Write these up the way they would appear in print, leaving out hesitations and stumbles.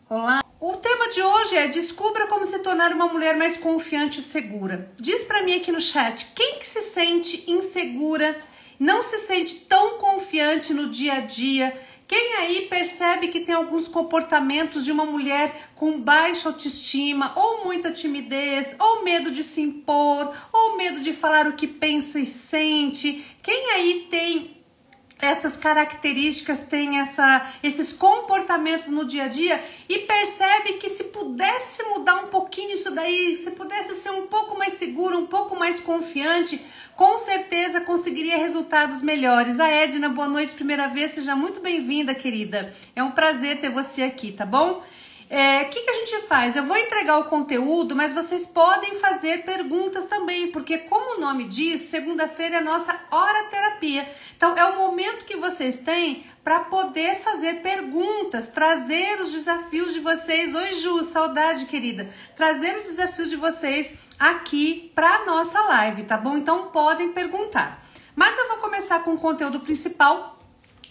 Olá! O tema de hoje é: descubra como se tornar uma mulher mais confiante e segura. Diz pra mim aqui no chat, quem que se sente insegura, não se sente tão confiante no dia a dia? Quem aí percebe que tem alguns comportamentos de uma mulher com baixa autoestima, ou muita timidez, ou medo de se impor, ou medo de falar o que pensa e sente? Quem aí tem essas características, tem esses comportamentos no dia a dia e percebe que se pudesse mudar um pouquinho isso daí, se pudesse ser um pouco mais seguro, um pouco mais confiante, com certeza conseguiria resultados melhores. A Edna, boa noite, primeira vez, seja muito bem-vinda, querida. É um prazer ter você aqui, tá bom? O que a gente faz? Eu vou entregar o conteúdo, mas vocês podem fazer perguntas também, porque como o nome diz, segunda-feira é a nossa hora terapia. Então é o momento que vocês têm para poder fazer perguntas, trazer os desafios de vocês. Oi Ju, saudade querida. Trazer os desafios de vocês aqui para a nossa live, tá bom? Então podem perguntar. Mas eu vou começar com o conteúdo principal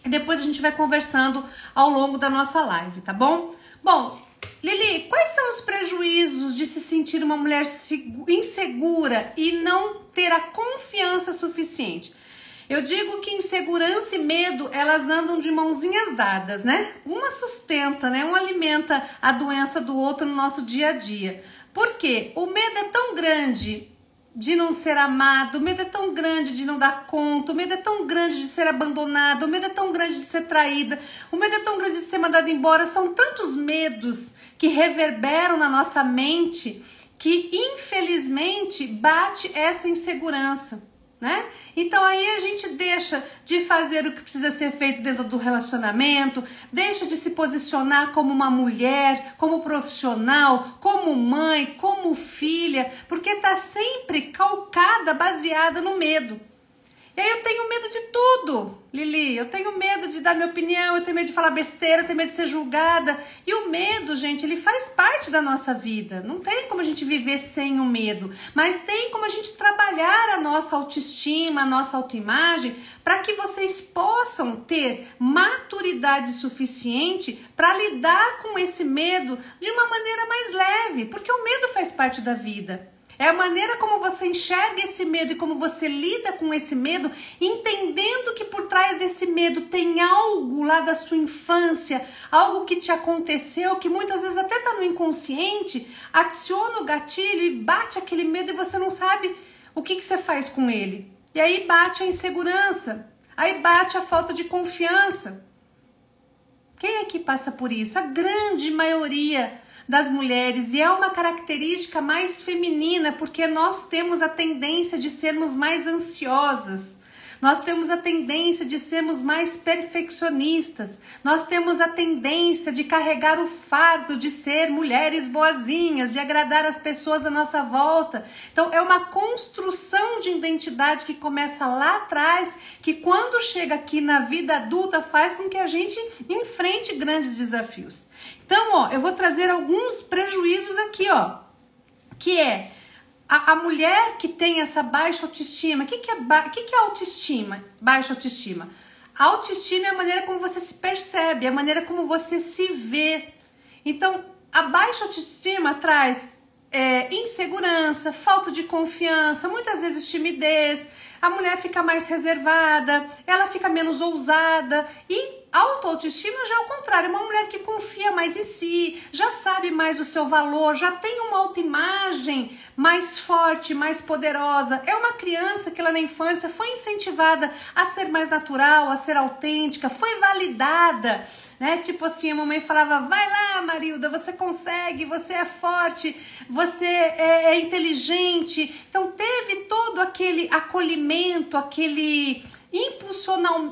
e depois a gente vai conversando ao longo da nossa live, tá bom? Bom, Lili, quais são os prejuízos de se sentir uma mulher insegura e não ter a confiança suficiente? Eu digo que insegurança e medo, elas andam de mãozinhas dadas, né? Uma sustenta, né? Um alimenta a doença do outro no nosso dia a dia. Por quê? O medo é tão grande de não ser amado, o medo é tão grande de não dar conta, o medo é tão grande de ser abandonado, o medo é tão grande de ser traída, o medo é tão grande de ser mandada embora. São tantos medos que reverberam na nossa mente que infelizmente bate essa insegurança, né? Então aí a gente deixa de fazer o que precisa ser feito dentro do relacionamento, deixa de se posicionar como uma mulher, como profissional, como mãe, como filha, porque tá sempre calcada, baseada no medo. E aí eu tenho medo de tudo, Lili, eu tenho medo de dar minha opinião, eu tenho medo de falar besteira, eu tenho medo de ser julgada. E o medo, gente, ele faz parte da nossa vida. Não tem como a gente viver sem o medo, mas tem como a gente trabalhar a nossa autoestima, a nossa autoimagem, para que vocês possam ter maturidade suficiente para lidar com esse medo de uma maneira mais leve, porque o medo faz parte da vida. É a maneira como você enxerga esse medo e como você lida com esse medo, entendendo que por trás desse medo tem algo lá da sua infância, algo que te aconteceu, que muitas vezes até está no inconsciente, aciona o gatilho e bate aquele medo e você não sabe o que você faz com ele. E aí bate a insegurança, aí bate a falta de confiança. Quem é que passa por isso? A grande maioria das mulheres, e é uma característica mais feminina, porque nós temos a tendência de sermos mais ansiosas, nós temos a tendência de sermos mais perfeccionistas, nós temos a tendência de carregar o fardo de ser mulheres boazinhas, de agradar as pessoas à nossa volta. Então é uma construção de identidade que começa lá atrás, que quando chega aqui na vida adulta faz com que a gente enfrente grandes desafios. Então, ó, eu vou trazer alguns prejuízos aqui, ó, que é a mulher que tem essa baixa autoestima. O que é autoestima? Baixa autoestima. A autoestima é a maneira como você se percebe, é a maneira como você se vê. Então, a baixa autoestima traz insegurança, falta de confiança, muitas vezes timidez. A mulher fica mais reservada, ela fica menos ousada e autoestima já é o contrário, uma mulher que confia mais em si, já sabe mais o seu valor, já tem uma autoimagem mais forte, mais poderosa. É uma criança que lá na infância foi incentivada a ser mais natural, a ser autêntica, foi validada, né? Tipo assim, a mamãe falava, vai lá Marilda, você consegue, você é forte, você é inteligente. Então teve todo aquele acolhimento, aquele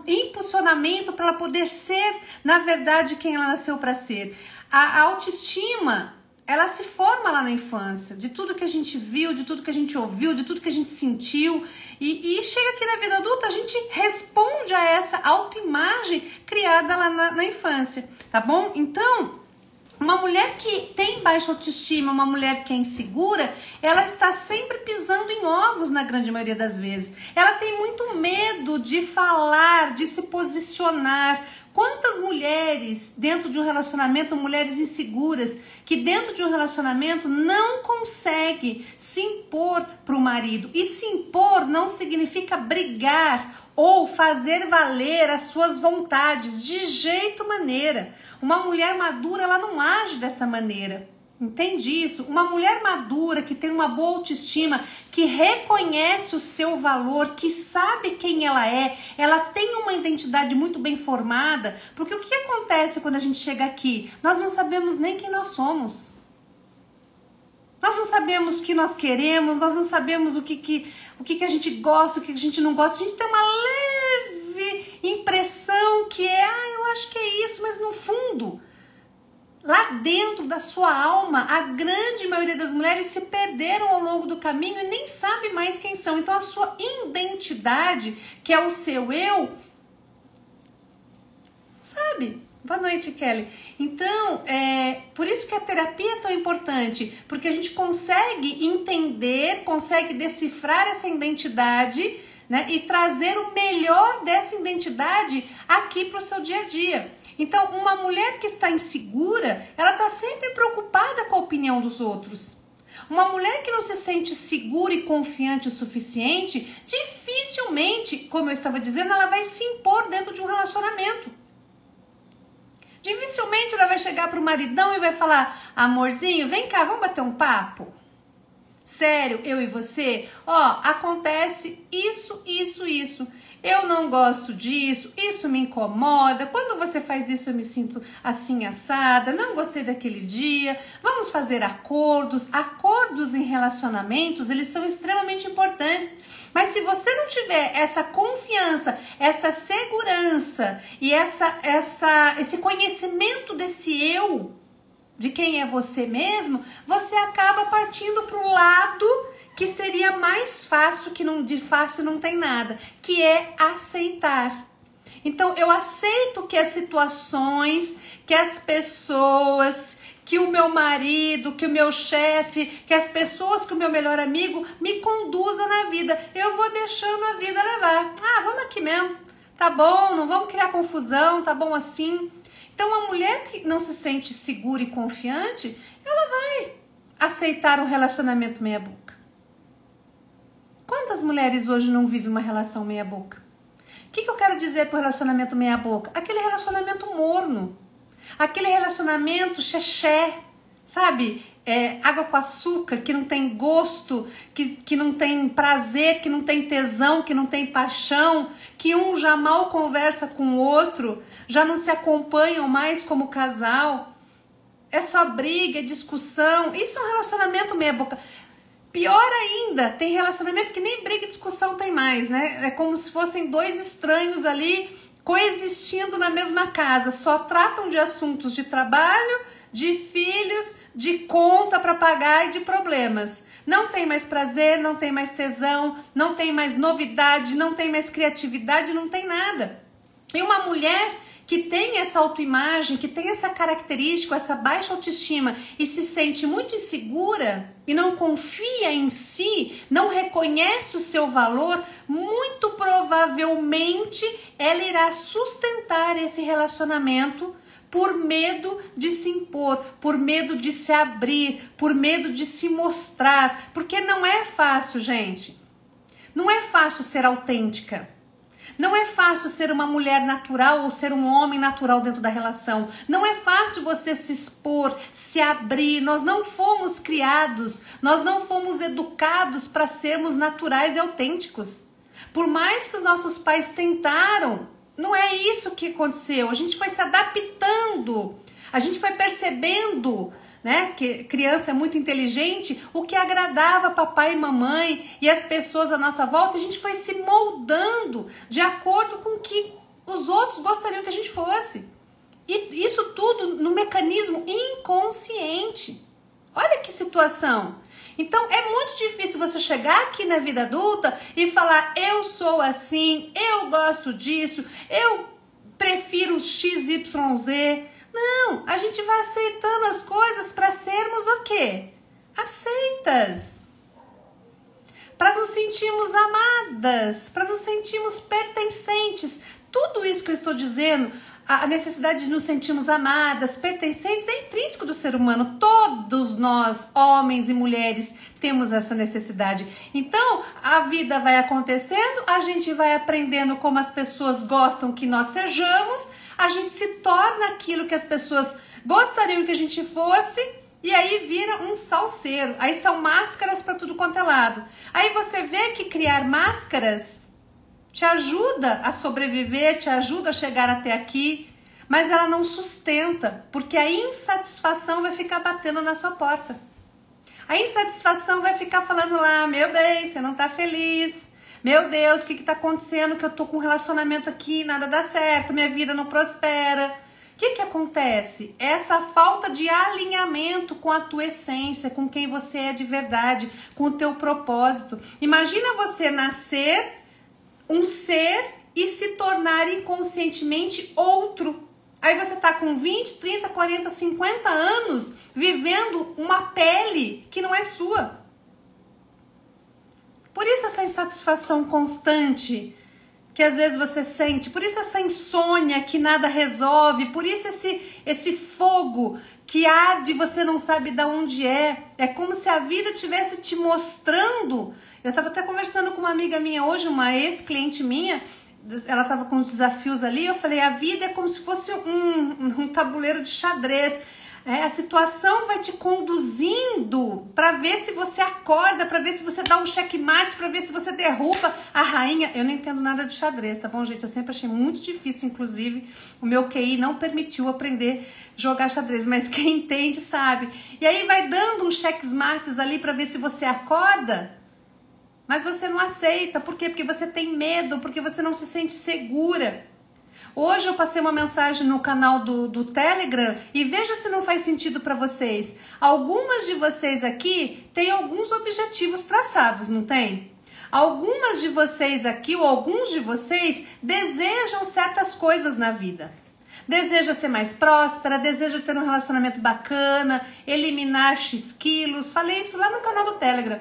impulsionamento para ela poder ser, na verdade, quem ela nasceu para ser. A autoestima, ela se forma lá na infância, de tudo que a gente viu, de tudo que a gente ouviu, de tudo que a gente sentiu, e chega aqui na vida adulta, a gente responde a essa autoimagem criada lá na infância, tá bom? Então, uma mulher que tem baixa autoestima, uma mulher que é insegura, ela está sempre pisando em ovos na grande maioria das vezes. Ela tem muito medo de falar, de se posicionar. Quantas mulheres dentro de um relacionamento, mulheres inseguras, que dentro de um relacionamento não consegue se impor para o marido. E se impor não significa brigar ou fazer valer as suas vontades, de jeito maneira. Uma mulher madura, ela não age dessa maneira. Entende isso? Uma mulher madura, que tem uma boa autoestima, que reconhece o seu valor, que sabe quem ela tem uma identidade muito bem formada, porque o que acontece quando a gente chega aqui? Nós não sabemos nem quem nós somos. Nós não sabemos o que nós queremos, nós não sabemos o que a gente gosta, o que a gente não gosta. A gente tem uma leve impressão que eu acho que é isso, mas no fundo, lá dentro da sua alma, a grande maioria das mulheres se perderam ao longo do caminho e nem sabe mais quem são. Então a sua identidade, que é o seu eu, sabe? Boa noite, Kelly. Então, por isso que a terapia é tão importante, porque a gente consegue entender, consegue decifrar essa identidade, né, e trazer o melhor dessa identidade aqui para o seu dia a dia. Então, uma mulher que está insegura, ela está sempre preocupada com a opinião dos outros. Uma mulher que não se sente segura e confiante o suficiente, dificilmente, como eu estava dizendo, ela vai se impor dentro de um relacionamento. Dificilmente ela vai chegar pro maridão e vai falar: amorzinho, vem cá, vamos bater um papo? Sério, eu e você? Acontece isso. Eu não gosto disso, isso me incomoda. Quando você faz isso eu me sinto assim assada, não gostei daquele dia. Vamos fazer acordos. Acordos em relacionamentos, eles são extremamente importantes. Mas se você não tiver essa confiança, essa segurança e esse conhecimento desse eu, de quem é você mesmo, você acaba partindo para o lado que seria mais fácil, que de fácil não tem nada, que é aceitar. Então eu aceito que as situações, que as pessoas, que o meu marido, que o meu chefe, que as pessoas, que o meu melhor amigo me conduzam na vida. Eu vou deixando a vida levar. Vamos aqui mesmo. Tá bom, não vamos criar confusão, tá bom assim. Então a mulher que não se sente segura e confiante, ela vai aceitar um relacionamento meia boca. Quantas mulheres hoje não vivem uma relação meia boca? O que eu quero dizer por relacionamento meia boca? Aquele relacionamento morno. Aquele relacionamento xexé, sabe? Água com açúcar, que não tem gosto, que não tem prazer, que não tem tesão, que não tem paixão, que um já mal conversa com o outro, já não se acompanham mais como casal. É só briga, discussão. Isso é um relacionamento meia boca. Pior ainda, tem relacionamento que nem briga e discussão tem mais, né? É como se fossem dois estranhos ali coexistindo na mesma casa, só tratam de assuntos de trabalho, de filhos, de conta para pagar e de problemas. Não tem mais prazer, não tem mais tesão, não tem mais novidade, não tem mais criatividade, não tem nada. E uma mulher que tem essa autoimagem, que tem essa característica, essa baixa autoestima e se sente muito insegura e não confia em si, não reconhece o seu valor, muito provavelmente ela irá sustentar esse relacionamento por medo de se impor, por medo de se abrir, por medo de se mostrar, porque não é fácil, gente. Não é fácil ser autêntica. Não é fácil ser uma mulher natural ou ser um homem natural dentro da relação. Não é fácil você se expor, se abrir. Nós não fomos criados, nós não fomos educados para sermos naturais e autênticos. Por mais que os nossos pais tentaram, não é isso que aconteceu. A gente foi se adaptando, a gente foi percebendo, né, que criança é muito inteligente, o que agradava papai e mamãe e as pessoas à nossa volta, a gente foi se moldando de acordo com o que os outros gostariam que a gente fosse. E isso tudo no mecanismo inconsciente. Olha que situação. Então é muito difícil você chegar aqui na vida adulta e falar: eu sou assim, eu gosto disso, eu prefiro XYZ. Não, a gente vai aceitando as coisas para sermos o quê? Aceitas. Para nos sentirmos amadas, para nos sentirmos pertencentes. Tudo isso que eu estou dizendo, a necessidade de nos sentirmos amadas, pertencentes, é intrínseco do ser humano. Todos nós, homens e mulheres, temos essa necessidade. Então, a vida vai acontecendo, a gente vai aprendendo como as pessoas gostam que nós sejamos, a gente se torna aquilo que as pessoas gostariam que a gente fosse, e aí vira um salseiro. Aí são máscaras para tudo quanto é lado. Aí você vê que criar máscaras te ajuda a sobreviver, te ajuda a chegar até aqui, mas ela não sustenta, porque a insatisfação vai ficar batendo na sua porta. A insatisfação vai ficar falando lá, meu bem, você não tá feliz, meu Deus, o que tá acontecendo, que eu tô com um relacionamento aqui, nada dá certo, minha vida não prospera. O que acontece? Essa falta de alinhamento com a tua essência, com quem você é de verdade, com o teu propósito. Imagina você nascer um ser e se tornar inconscientemente outro. Aí você tá com 20, 30, 40, 50 anos vivendo uma pele que não é sua. Por isso essa insatisfação constante que às vezes você sente, por isso essa insônia que nada resolve, por isso esse fogo que arde e você não sabe de onde é. É como se a vida estivesse te mostrando. Eu estava até conversando com uma amiga minha hoje, uma ex-cliente minha, ela estava com os desafios ali, eu falei, a vida é como se fosse um tabuleiro de xadrez. A situação vai te conduzindo para ver se você acorda, para ver se você dá um checkmate, para ver se você derruba a rainha. Eu não entendo nada de xadrez, tá bom, gente? Eu sempre achei muito difícil, inclusive o meu QI não permitiu aprender a jogar xadrez, mas quem entende sabe. E aí vai dando uns checkmates ali para ver se você acorda, mas você não aceita. Por quê? Porque você tem medo, porque você não se sente segura. Hoje eu passei uma mensagem no canal do Telegram e veja se não faz sentido para vocês. Algumas de vocês aqui têm alguns objetivos traçados, não tem? Algumas de vocês aqui ou alguns de vocês desejam certas coisas na vida. Deseja ser mais próspera, deseja ter um relacionamento bacana, eliminar X quilos. Falei isso lá no canal do Telegram.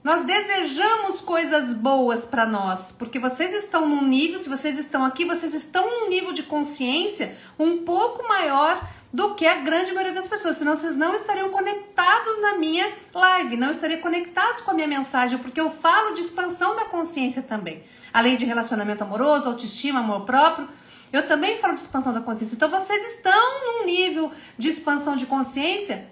Nós desejamos coisas boas para nós, porque vocês estão num nível, se vocês estão aqui, vocês estão num nível de consciência um pouco maior do que a grande maioria das pessoas, senão vocês não estariam conectados na minha live, não estariam conectados com a minha mensagem, porque eu falo de expansão da consciência também. Além de relacionamento amoroso, autoestima, amor próprio, eu também falo de expansão da consciência. Então vocês estão num nível de expansão de consciência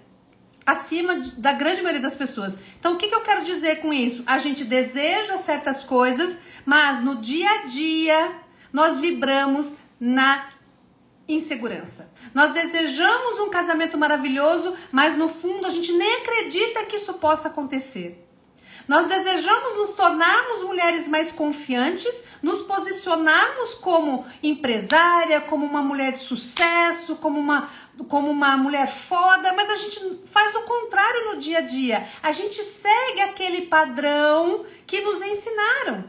acima da grande maioria das pessoas. Então, o que eu quero dizer com isso? A gente deseja certas coisas, mas no dia a dia nós vibramos na insegurança. Nós desejamos um casamento maravilhoso, mas no fundo a gente nem acredita que isso possa acontecer. Nós desejamos nos tornarmos mulheres mais confiantes, nos posicionarmos como empresária, como uma mulher de sucesso, como uma mulher foda, mas a gente faz o contrário no dia a dia. A gente segue aquele padrão que nos ensinaram.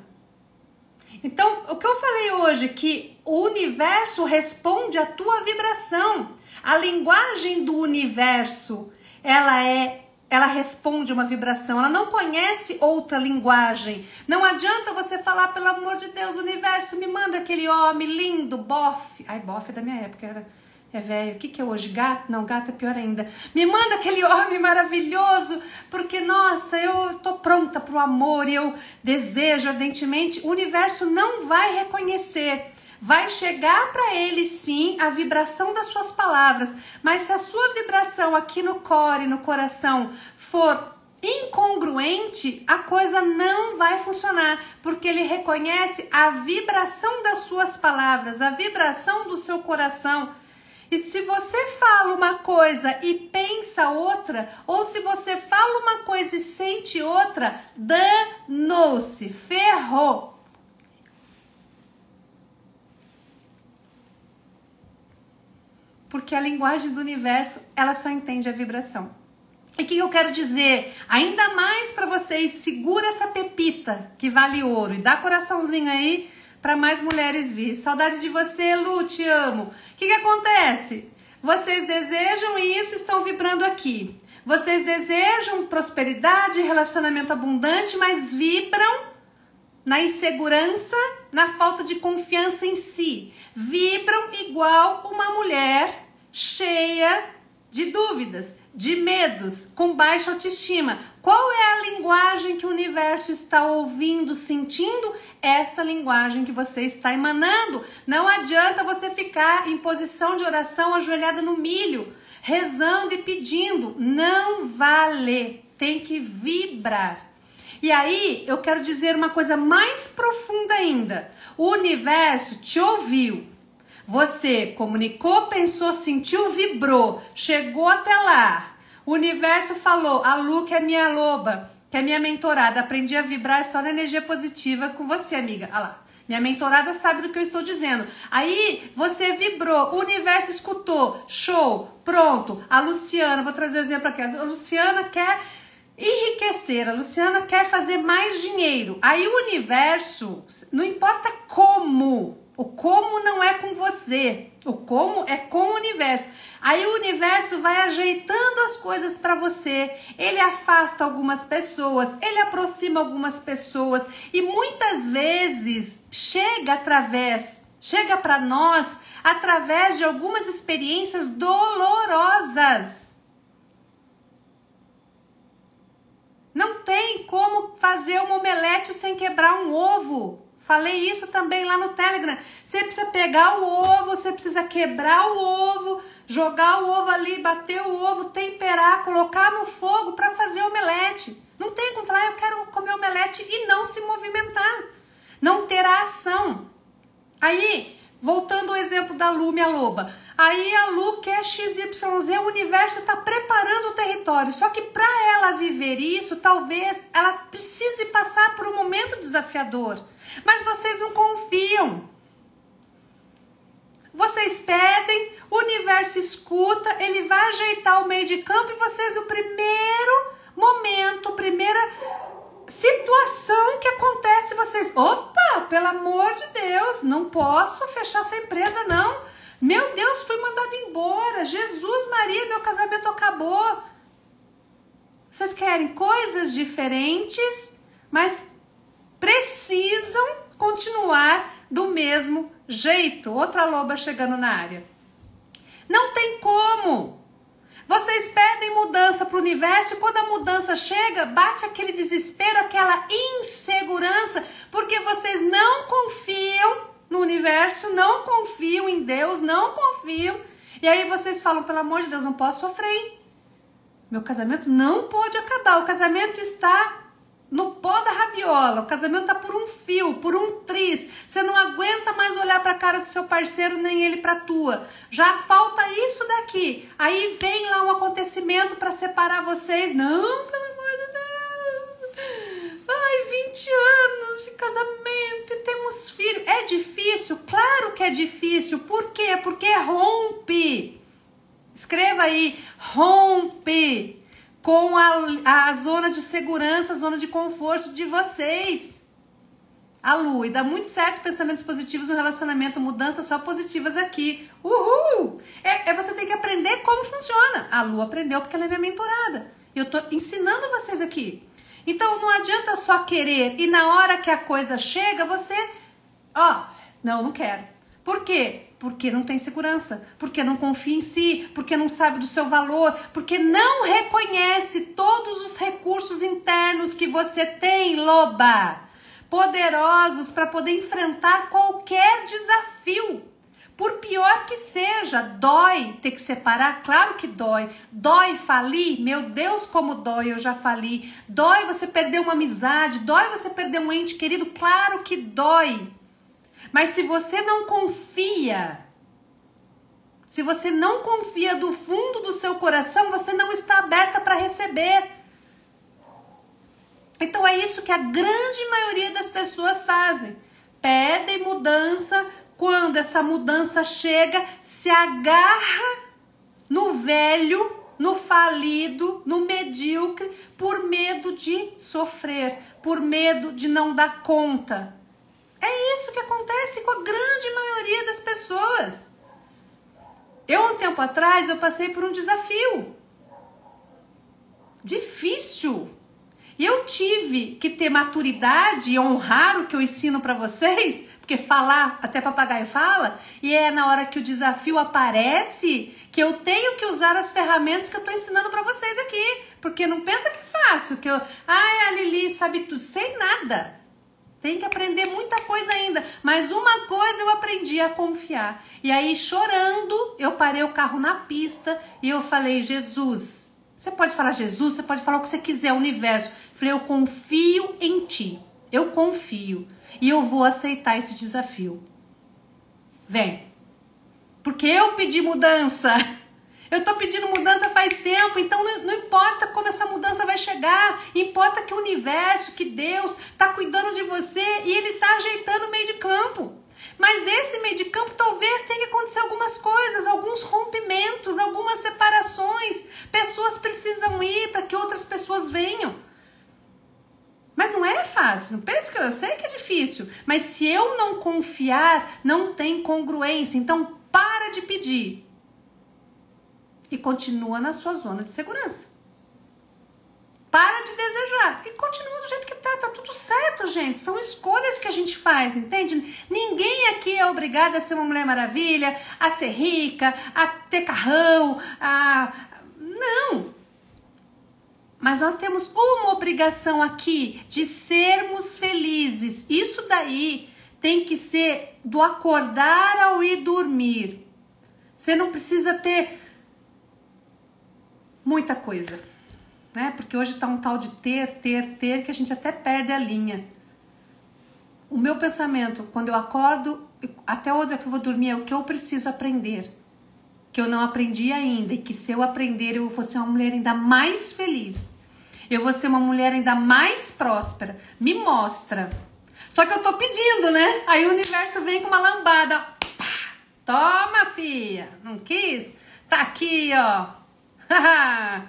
Então, o que eu falei hoje, que o universo responde à tua vibração. A linguagem do universo, ela responde uma vibração, ela não conhece outra linguagem. Não adianta você falar, pelo amor de Deus, universo, me manda aquele homem lindo, bofe. Ai, bofe é da minha época, é velho. O que é hoje? Gato? Não, gato é pior ainda. Me manda aquele homem maravilhoso, porque, nossa, eu tô pronta pro amor e eu desejo ardentemente. O universo não vai reconhecer. Vai chegar para ele sim a vibração das suas palavras, mas se a sua vibração aqui no core, no coração, for incongruente, a coisa não vai funcionar, porque ele reconhece a vibração das suas palavras, a vibração do seu coração. E se você fala uma coisa e pensa outra, ou se você fala uma coisa e sente outra, danou-se, ferrou. Porque a linguagem do universo, ela só entende a vibração. E o que eu quero dizer? Ainda mais para vocês, segura essa pepita que vale ouro e dá coraçãozinho aí para mais mulheres vir. Saudade de você, Lu, te amo. O que acontece? Vocês desejam isso, estão vibrando aqui. Vocês desejam prosperidade, relacionamento abundante, mas vibram na insegurança na falta de confiança em si. Vibram igual uma mulher cheia de dúvidas, de medos, com baixa autoestima. Qual é a linguagem que o universo está ouvindo, sentindo? Esta linguagem que você está emanando. Não adianta você ficar em posição de oração ajoelhada no milho, rezando e pedindo. Não vale. Tem que vibrar. E aí, eu quero dizer uma coisa mais profunda ainda. O universo te ouviu. Você comunicou, pensou, sentiu, vibrou, chegou até lá. O universo falou, a Lu, que é minha loba, que é minha mentorada, aprendi a vibrar só na energia positiva com você, amiga. Olha lá, minha mentorada sabe do que eu estou dizendo. Aí, você vibrou, o universo escutou, show, pronto. A Luciana, vou trazer o exemplo aqui, a Luciana quer enriquecer, a Luciana quer fazer mais dinheiro. Aí o universo, não importa como, o como não é com você, o como é com o universo. Aí o universo vai ajeitando as coisas para você, ele afasta algumas pessoas, ele aproxima algumas pessoas e muitas vezes chega para nós através de algumas experiências dolorosas. Não tem como fazer uma omelete sem quebrar um ovo. Falei isso também lá no Telegram. Você precisa pegar o ovo, você precisa quebrar o ovo, jogar o ovo ali, bater o ovo, temperar, colocar no fogo para fazer omelete. Não tem como falar, eu quero comer omelete e não se movimentar. Não ter a ação. Aí, voltando ao exemplo da Lu, minha loba. Aí a Lu quer XYZ, o universo está preparando o território. Só que para ela viver isso, talvez ela precise passar por um momento desafiador. Mas vocês não confiam. Vocês pedem, o universo escuta, ele vai ajeitar o meio de campo e vocês no primeiro momento, primeira situação que acontece, vocês, opa, pelo amor de Deus, não posso fechar essa empresa não. Meu Deus, fui mandada embora. Jesus Maria, meu casamento acabou. Vocês querem coisas diferentes, mas precisam continuar do mesmo jeito. Outra loba chegando na área. Não tem como. Vocês pedem mudança para o universo e quando a mudança chega, bate aquele desespero, aquela insegurança, porque vocês não confiam no universo, não confiam em Deus, não confiam. E aí vocês falam, pelo amor de Deus, não posso sofrer, hein? Meu casamento não pode acabar. O casamento está no pó da rabiola. O casamento está por um fio, por um triz. Você não aguenta mais olhar para a cara do seu parceiro, nem ele para a tua. Já falta isso daqui. Aí vem lá um acontecimento para separar vocês. Não, pelo amor de Deus. Ai, 20 anos de casamento e temos filho. É difícil? Claro que é difícil. Por quê? Porque rompe. Escreva aí, rompe com a zona de segurança, a zona de conforto de vocês. A Lu, e dá muito certo pensamentos positivos no relacionamento, mudanças só positivas aqui. Uhul! Você tem que aprender como funciona. A Lu aprendeu porque ela é minha mentorada. Eu tô ensinando vocês aqui. Então não adianta só querer e na hora que a coisa chega, você... não quero. Por quê? Porque não tem segurança, porque não confia em si, porque não sabe do seu valor, porque não reconhece todos os recursos internos que você tem, loba, poderosos para poder enfrentar qualquer desafio. Por pior que seja, dói ter que separar, claro que dói. Dói falir, meu Deus como dói, eu já fali. Dói você perder uma amizade, dói você perder um ente querido, claro que dói. Mas se você não confia, do fundo do seu coração, você não está aberta para receber. Então é isso que a grande maioria das pessoas fazem. Pedem mudança, quando essa mudança chega, se agarra no velho, no falido, no medíocre, por medo de sofrer, por medo de não dar conta. É isso que acontece com a grande maioria das pessoas. Um tempo atrás, eu passei por um desafio. Difícil. E eu tive que ter maturidade e honrar o que eu ensino para vocês, porque falar, até papagaio fala, e é na hora que o desafio aparece que eu tenho que usar as ferramentas que eu tô ensinando para vocês aqui. Porque não pensa que é fácil, que eu... a Lili sabe tudo. Sei nada. Tem que aprender muita coisa ainda. Mas uma coisa eu aprendi a confiar. E aí, chorando, eu parei o carro na pista e eu falei, Jesus... Você pode falar Jesus, você pode falar o que você quiser, universo. Falei, eu confio em ti. Eu confio. E eu vou aceitar esse desafio. Vem. Porque eu pedi mudança. Eu tô pedindo mudança faz tempo. Então não importa como essa mudança vai chegar. Importa que o universo, que Deus tá cuidando de você e ele tá ajeitando o meio de campo. Mas esse meio de campo talvez tenha que acontecer algumas coisas, alguns rompimentos, algumas separações. Pessoas precisam ir para que outras pessoas venham. Mas não é fácil, não pense que eu sei que é difícil. Mas se eu não confiar, não tem congruência. Então para de pedir. E continua na sua zona de segurança. Para de desejar e continua do jeito que tá tudo certo, gente. São escolhas que a gente faz, entende? Ninguém aqui é obrigado a ser uma Mulher Maravilha, a ser rica, a ter carrão, não. Mas nós temos uma obrigação aqui de sermos felizes. Isso daí tem que ser do acordar ao ir dormir. Você não precisa ter muita coisa. Né? Porque hoje tá um tal de ter, que a gente até perde a linha. O meu pensamento, quando eu acordo, até onde é que eu vou dormir, é o que eu preciso aprender, que eu não aprendi ainda, e que se eu aprender, eu vou ser uma mulher ainda mais feliz, eu vou ser uma mulher ainda mais próspera. Me mostra. Só que eu tô pedindo, né? Aí o universo vem com uma lambada. Pá, toma, filha, não quis? Tá aqui, ó.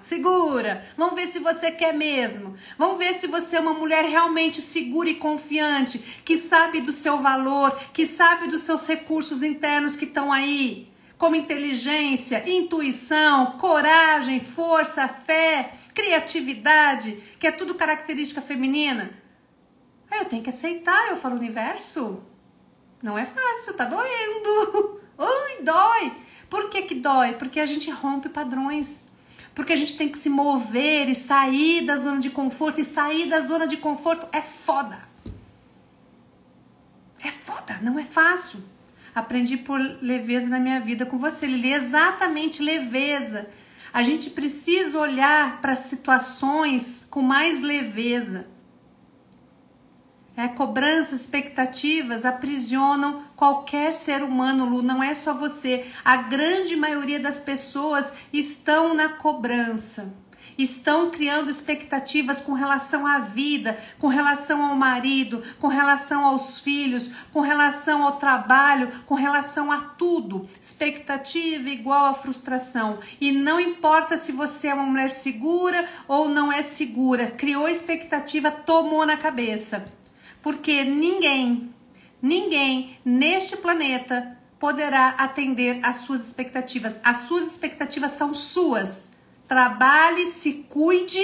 Segura, vamos ver se você quer mesmo. Vamos ver se você é uma mulher realmente segura e confiante, que sabe do seu valor, que sabe dos seus recursos internos que estão aí, como inteligência, intuição, coragem, força, fé, criatividade, que é tudo característica feminina. Aí eu tenho que aceitar. Eu falo, universo, não é fácil, tá doendo. Ui, dói. Por que que dói? Porque a gente rompe padrões. Porque a gente tem que se mover e sair da zona de conforto. E sair da zona de conforto é foda. É foda, não é fácil. Aprendi por leveza na minha vida com você, Lili. Exatamente, leveza. A gente precisa olhar para situações com mais leveza. Cobranças, expectativas aprisionam qualquer ser humano, Lu, não é só você. A grande maioria das pessoas estão na cobrança, estão criando expectativas com relação à vida, com relação ao marido, com relação aos filhos, com relação ao trabalho, com relação a tudo. Expectativa igual a frustração. E não importa se você é uma mulher segura ou não é segura, criou expectativa, tomou na cabeça. Porque ninguém neste planeta poderá atender às suas expectativas. As suas expectativas são suas. Trabalhe, se cuide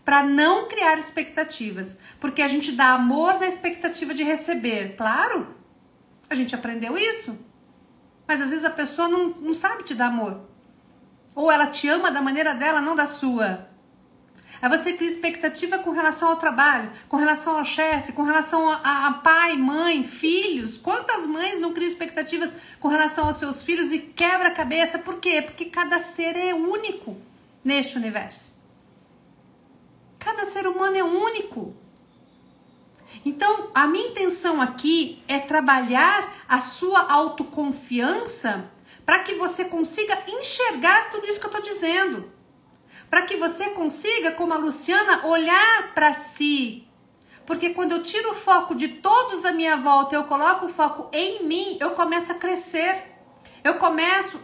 para não criar expectativas. Porque a gente dá amor na expectativa de receber. Claro, a gente aprendeu isso. Mas às vezes a pessoa não sabe te dar amor. Ou ela te ama da maneira dela, não da sua. Aí você cria expectativa com relação ao trabalho, com relação ao chefe, com relação a pai, mãe, filhos. Quantas mães não criam expectativas com relação aos seus filhos e quebra a cabeça? Por quê? Porque cada ser é único neste universo. Cada ser humano é único. Então, a minha intenção aqui é trabalhar a sua autoconfiança para que você consiga enxergar tudo isso que eu estou dizendo. Para que você consiga, como a Luciana, olhar para si. Porque quando eu tiro o foco de todos à minha volta, eu coloco o foco em mim, eu começo a crescer. Eu começo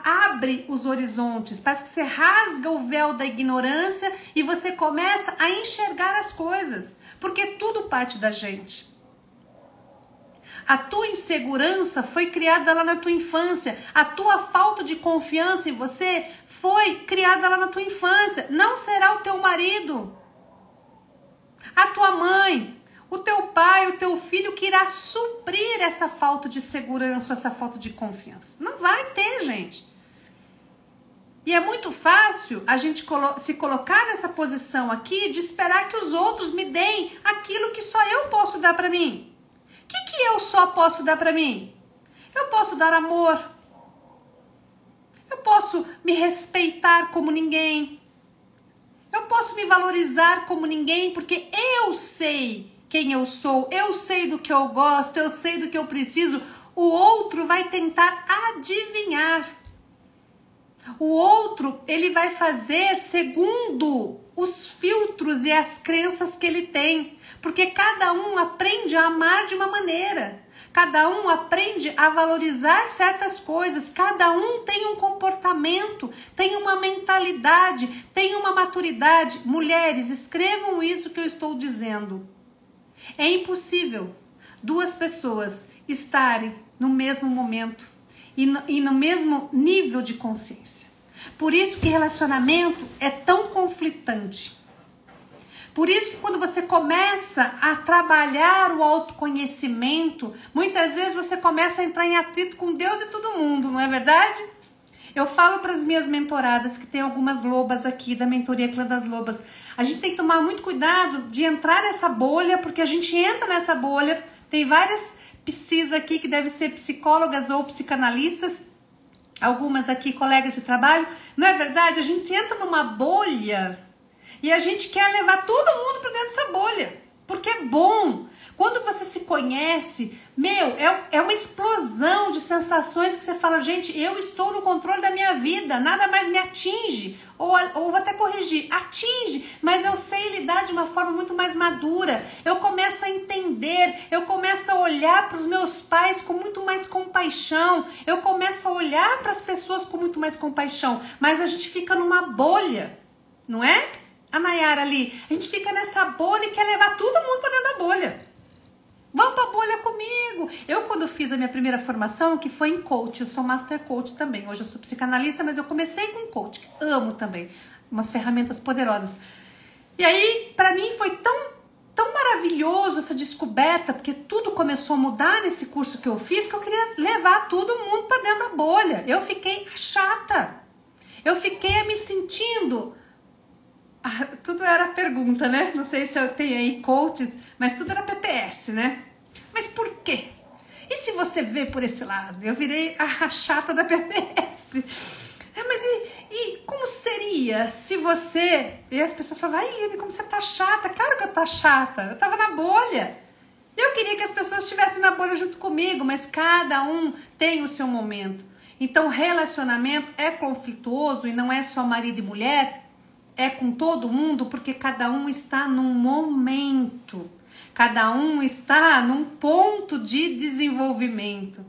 abre os horizontes. Parece que você rasga o véu da ignorância e você começa a enxergar as coisas. Porque tudo parte da gente. A tua insegurança foi criada lá na tua infância. A tua falta de confiança em você foi criada lá na tua infância. Não será o teu marido, a tua mãe, o teu pai, o teu filho que irá suprir essa falta de segurança, essa falta de confiança. Não vai ter, gente. E é muito fácil a gente se colocar nessa posição aqui de esperar que os outros me deem aquilo que só eu posso dar para mim. O que eu só posso dar para mim? Eu posso dar amor. Eu posso me respeitar como ninguém. Eu posso me valorizar como ninguém, porque eu sei quem eu sou. Eu sei do que eu gosto, eu sei do que eu preciso. O outro vai tentar adivinhar. O outro, ele vai fazer segundo os filtros e as crenças que ele tem. Porque cada um aprende a amar de uma maneira. Cada um aprende a valorizar certas coisas. Cada um tem um comportamento, tem uma mentalidade, tem uma maturidade. Mulheres, escrevam isso que eu estou dizendo. É impossível duas pessoas estarem no mesmo momento e no mesmo nível de consciência. Por isso que relacionamento é tão conflitante. Por isso que quando você começa a trabalhar o autoconhecimento, muitas vezes você começa a entrar em atrito com Deus e todo mundo, não é verdade? Eu falo para as minhas mentoradas, que tem algumas lobas aqui da mentoria Clã das Lobas, a gente tem que tomar muito cuidado de entrar nessa bolha, porque a gente entra nessa bolha, tem várias psis aqui que devem ser psicólogas ou psicanalistas, algumas aqui colegas de trabalho, não é verdade? A gente entra numa bolha e a gente quer levar todo mundo para dentro dessa bolha, porque é bom. Quando você se conhece, é uma explosão de sensações que você fala, gente, eu estou no controle da minha vida, nada mais me atinge, ou vou até corrigir, atinge, mas eu sei lidar de uma forma muito mais madura, eu começo a entender, eu começo a olhar para os meus pais com muito mais compaixão, eu começo a olhar para as pessoas com muito mais compaixão, mas a gente fica numa bolha, não é? A Nayara ali, a gente fica nessa bolha e quer levar todo mundo para dentro da bolha. Vão pra bolha comigo. Eu, quando fiz a minha primeira formação, que foi em coach, eu sou master coach também. Hoje eu sou psicanalista, mas eu comecei com coach, que amo também. Umas ferramentas poderosas. E aí, pra mim, foi tão maravilhoso essa descoberta, porque tudo começou a mudar nesse curso que eu fiz, que eu queria levar todo mundo pra dentro da bolha. Eu fiquei chata. Eu fiquei me sentindo... tudo era pergunta, né? Não sei se eu tenho aí coaches, mas tudo era PPS, né? Mas por quê? E se você vê por esse lado? Eu virei a chata da PPS. Mas e como seria se você... E as pessoas falavam, ai, como você tá chata? Claro que eu tô chata, eu tava na bolha. Eu queria que as pessoas estivessem na bolha junto comigo, mas cada um tem o seu momento. Então, relacionamento é conflituoso e não é só marido e mulher, é com todo mundo, porque cada um está num momento, cada um está num ponto de desenvolvimento,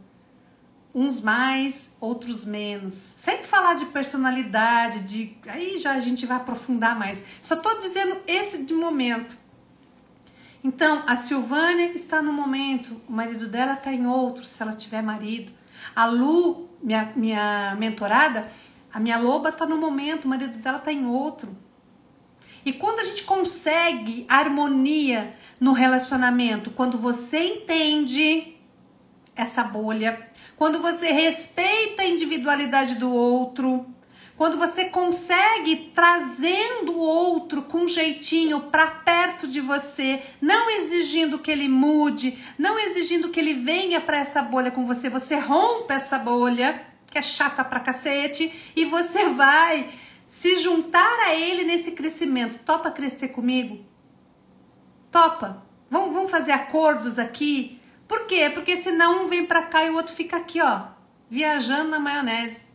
uns mais, outros menos, sem falar de personalidade, aí já a gente vai aprofundar mais, só estou dizendo esse de momento. Então, a Silvânia está num momento, o marido dela está em outro, se ela tiver marido. A Lu, minha mentorada, a minha loba está no momento, o marido dela está em outro. E quando a gente consegue harmonia no relacionamento, quando você entende essa bolha, quando você respeita a individualidade do outro, quando você consegue trazendo o outro com jeitinho para perto de você, não exigindo que ele mude, não exigindo que ele venha para essa bolha com você, você rompe essa bolha, que é chata pra cacete, e você vai se juntar a ele nesse crescimento. Topa crescer comigo? Topa? Vamos fazer acordos aqui? Por quê? Porque senão um vem pra cá e o outro fica aqui, ó, viajando na maionese.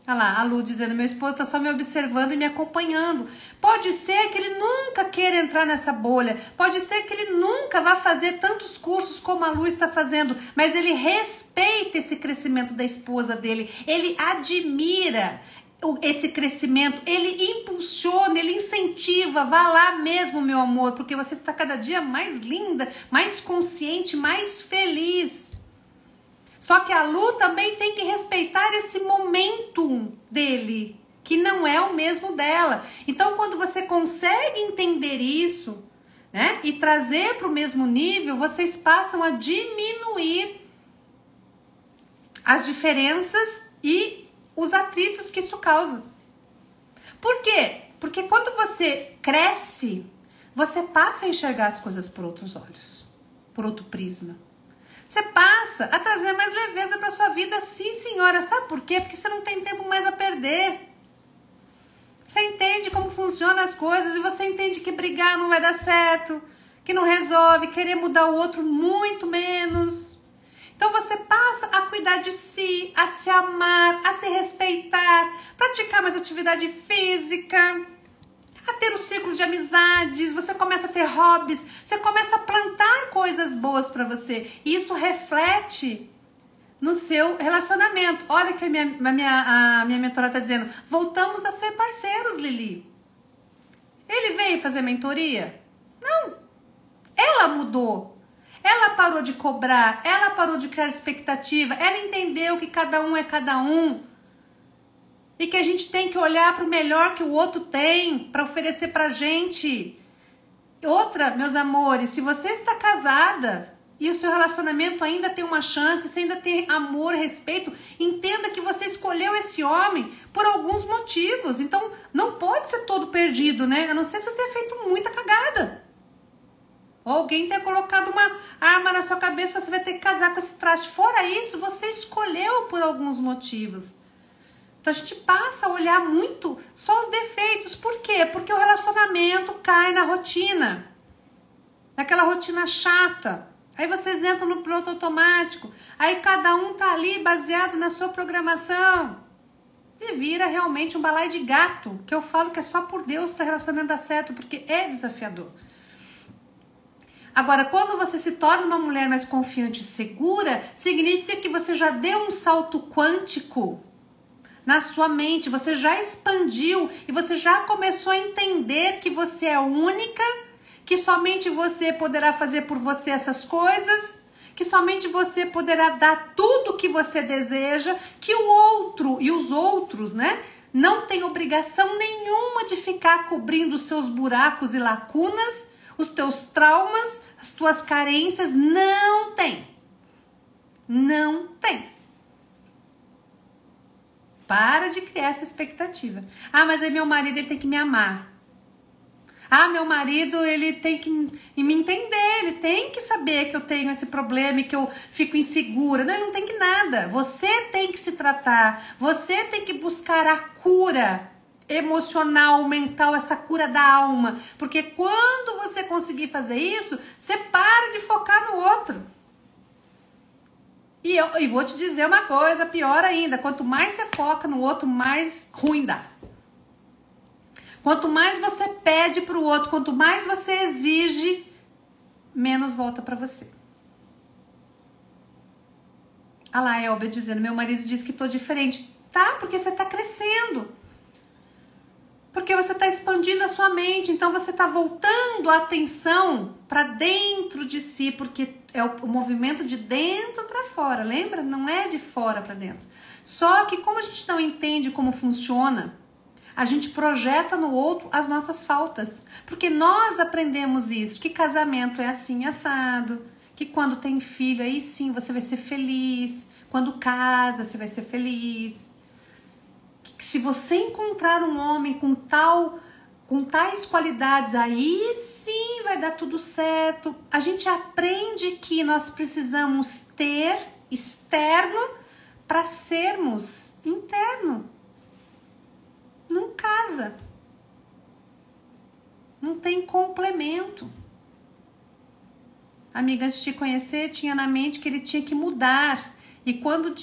Olha lá, a Lu dizendo, meu esposo tá só me observando e me acompanhando. Pode ser que ele nunca queira entrar nessa bolha. Pode ser que ele nunca vá fazer tantos cursos como a Lu está fazendo. Mas ele respeita esse crescimento da esposa dele. Ele admira esse crescimento, ele impulsiona, ele incentiva, vá lá mesmo, meu amor, porque você está cada dia mais linda, mais consciente, mais feliz. Só que a Lu também tem que respeitar esse momento dele, que não é o mesmo dela. Então, quando você consegue entender isso, né, e trazer para o mesmo nível, vocês passam a diminuir as diferenças e os atritos que isso causa. Por quê? Porque quando você cresce, você passa a enxergar as coisas por outros olhos, por outro prisma. Você passa a trazer mais leveza para sua vida, sim, senhora. Sabe por quê? Porque você não tem tempo mais a perder. Você entende como funcionam as coisas e você entende que brigar não vai dar certo, que não resolve, querer mudar o outro muito menos. Então você passa a cuidar de si, a se amar, a se respeitar, praticar mais atividade física, a ter um círculo de amizades, você começa a ter hobbies, você começa a plantar coisas boas para você. E isso reflete no seu relacionamento. Olha que a minha mentora está dizendo, voltamos a ser parceiros, Lili. Ele veio fazer mentoria? Não. Ela mudou. Ela parou de cobrar, ela parou de criar expectativa, ela entendeu que cada um é cada um. E que a gente tem que olhar para o melhor que o outro tem para oferecer pra gente. Outra, meus amores, se você está casada e o seu relacionamento ainda tem uma chance, você ainda tem amor, respeito, entenda que você escolheu esse homem por alguns motivos. Então, não pode ser todo perdido, né? A não ser que você tenha feito muita cagada. Ou alguém tenha colocado uma arma na sua cabeça, você vai ter que casar com esse traste. Fora isso, você escolheu por alguns motivos. Então a gente passa a olhar muito só os defeitos. Por quê? Porque o relacionamento cai na rotina. Naquela rotina chata. Aí vocês entram no piloto automático. Aí cada um tá ali baseado na sua programação. E vira realmente um balaio de gato. Que eu falo que é só por Deus para relacionamento dar certo. Porque é desafiador. Agora, quando você se torna uma mulher mais confiante e segura, significa que você já deu um salto quântico na sua mente, você já expandiu e você já começou a entender que você é única, que somente você poderá fazer por você essas coisas, que somente você poderá dar tudo o que você deseja, que o outro e os outros, né, não tem obrigação nenhuma de ficar cobrindo os seus buracos e lacunas, os teus traumas, as tuas carências, não tem. Não tem. Para de criar essa expectativa. Ah, mas aí meu marido ele tem que me amar. Ah, meu marido ele tem que me entender, ele tem que saber que eu tenho esse problema e que eu fico insegura. Não, ele não tem que nada. Você tem que se tratar, você tem que buscar a cura emocional, mental, essa cura da alma. Porque quando você conseguir fazer isso, você para de focar no outro. E vou te dizer uma coisa, pior ainda, quanto mais você foca no outro, mais ruim dá. Quanto mais você pede pro outro, quanto mais você exige, menos volta pra você. Olha lá, Elber dizendo, meu marido diz que tô diferente. Tá, porque você tá crescendo. Porque você está expandindo a sua mente, então você está voltando a atenção para dentro de si, porque é o movimento de dentro para fora, lembra? Não é de fora para dentro. Só que como a gente não entende como funciona, a gente projeta no outro as nossas faltas. Porque nós aprendemos isso, que casamento é assim, assado, que quando tem filho, aí sim você vai ser feliz, quando casa você vai ser feliz. Se você encontrar um homem com tais qualidades, aí sim vai dar tudo certo. A gente aprende que nós precisamos ter externo para sermos interno. Não casa. Não tem complemento. Amiga, antes de te conhecer, tinha na mente que ele tinha que mudar. E quando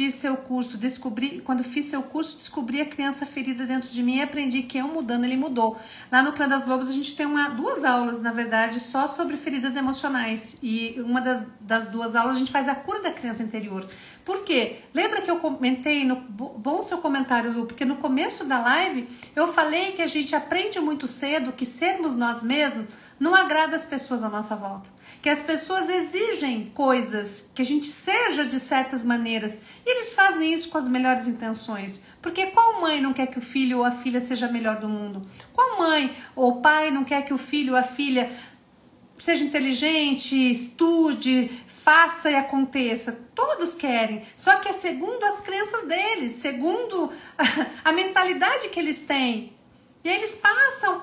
quando fiz seu curso, descobri a criança ferida dentro de mim e aprendi que eu mudando, ele mudou. Lá no Clã das Lobas a gente tem duas aulas, na verdade, só sobre feridas emocionais. E uma das duas aulas a gente faz a cura da criança interior. Por quê? Lembra que eu comentei, bom seu comentário, Lu, porque no começo da live eu falei que a gente aprende muito cedo que sermos nós mesmos não agrada as pessoas à nossa volta. Que as pessoas exigem coisas, que a gente seja de certas maneiras. E eles fazem isso com as melhores intenções. Porque qual mãe não quer que o filho ou a filha seja melhor do mundo? Qual mãe ou pai não quer que o filho ou a filha seja inteligente, estude, faça e aconteça? Todos querem. Só que é segundo as crenças deles, segundo a mentalidade que eles têm. E aí eles passam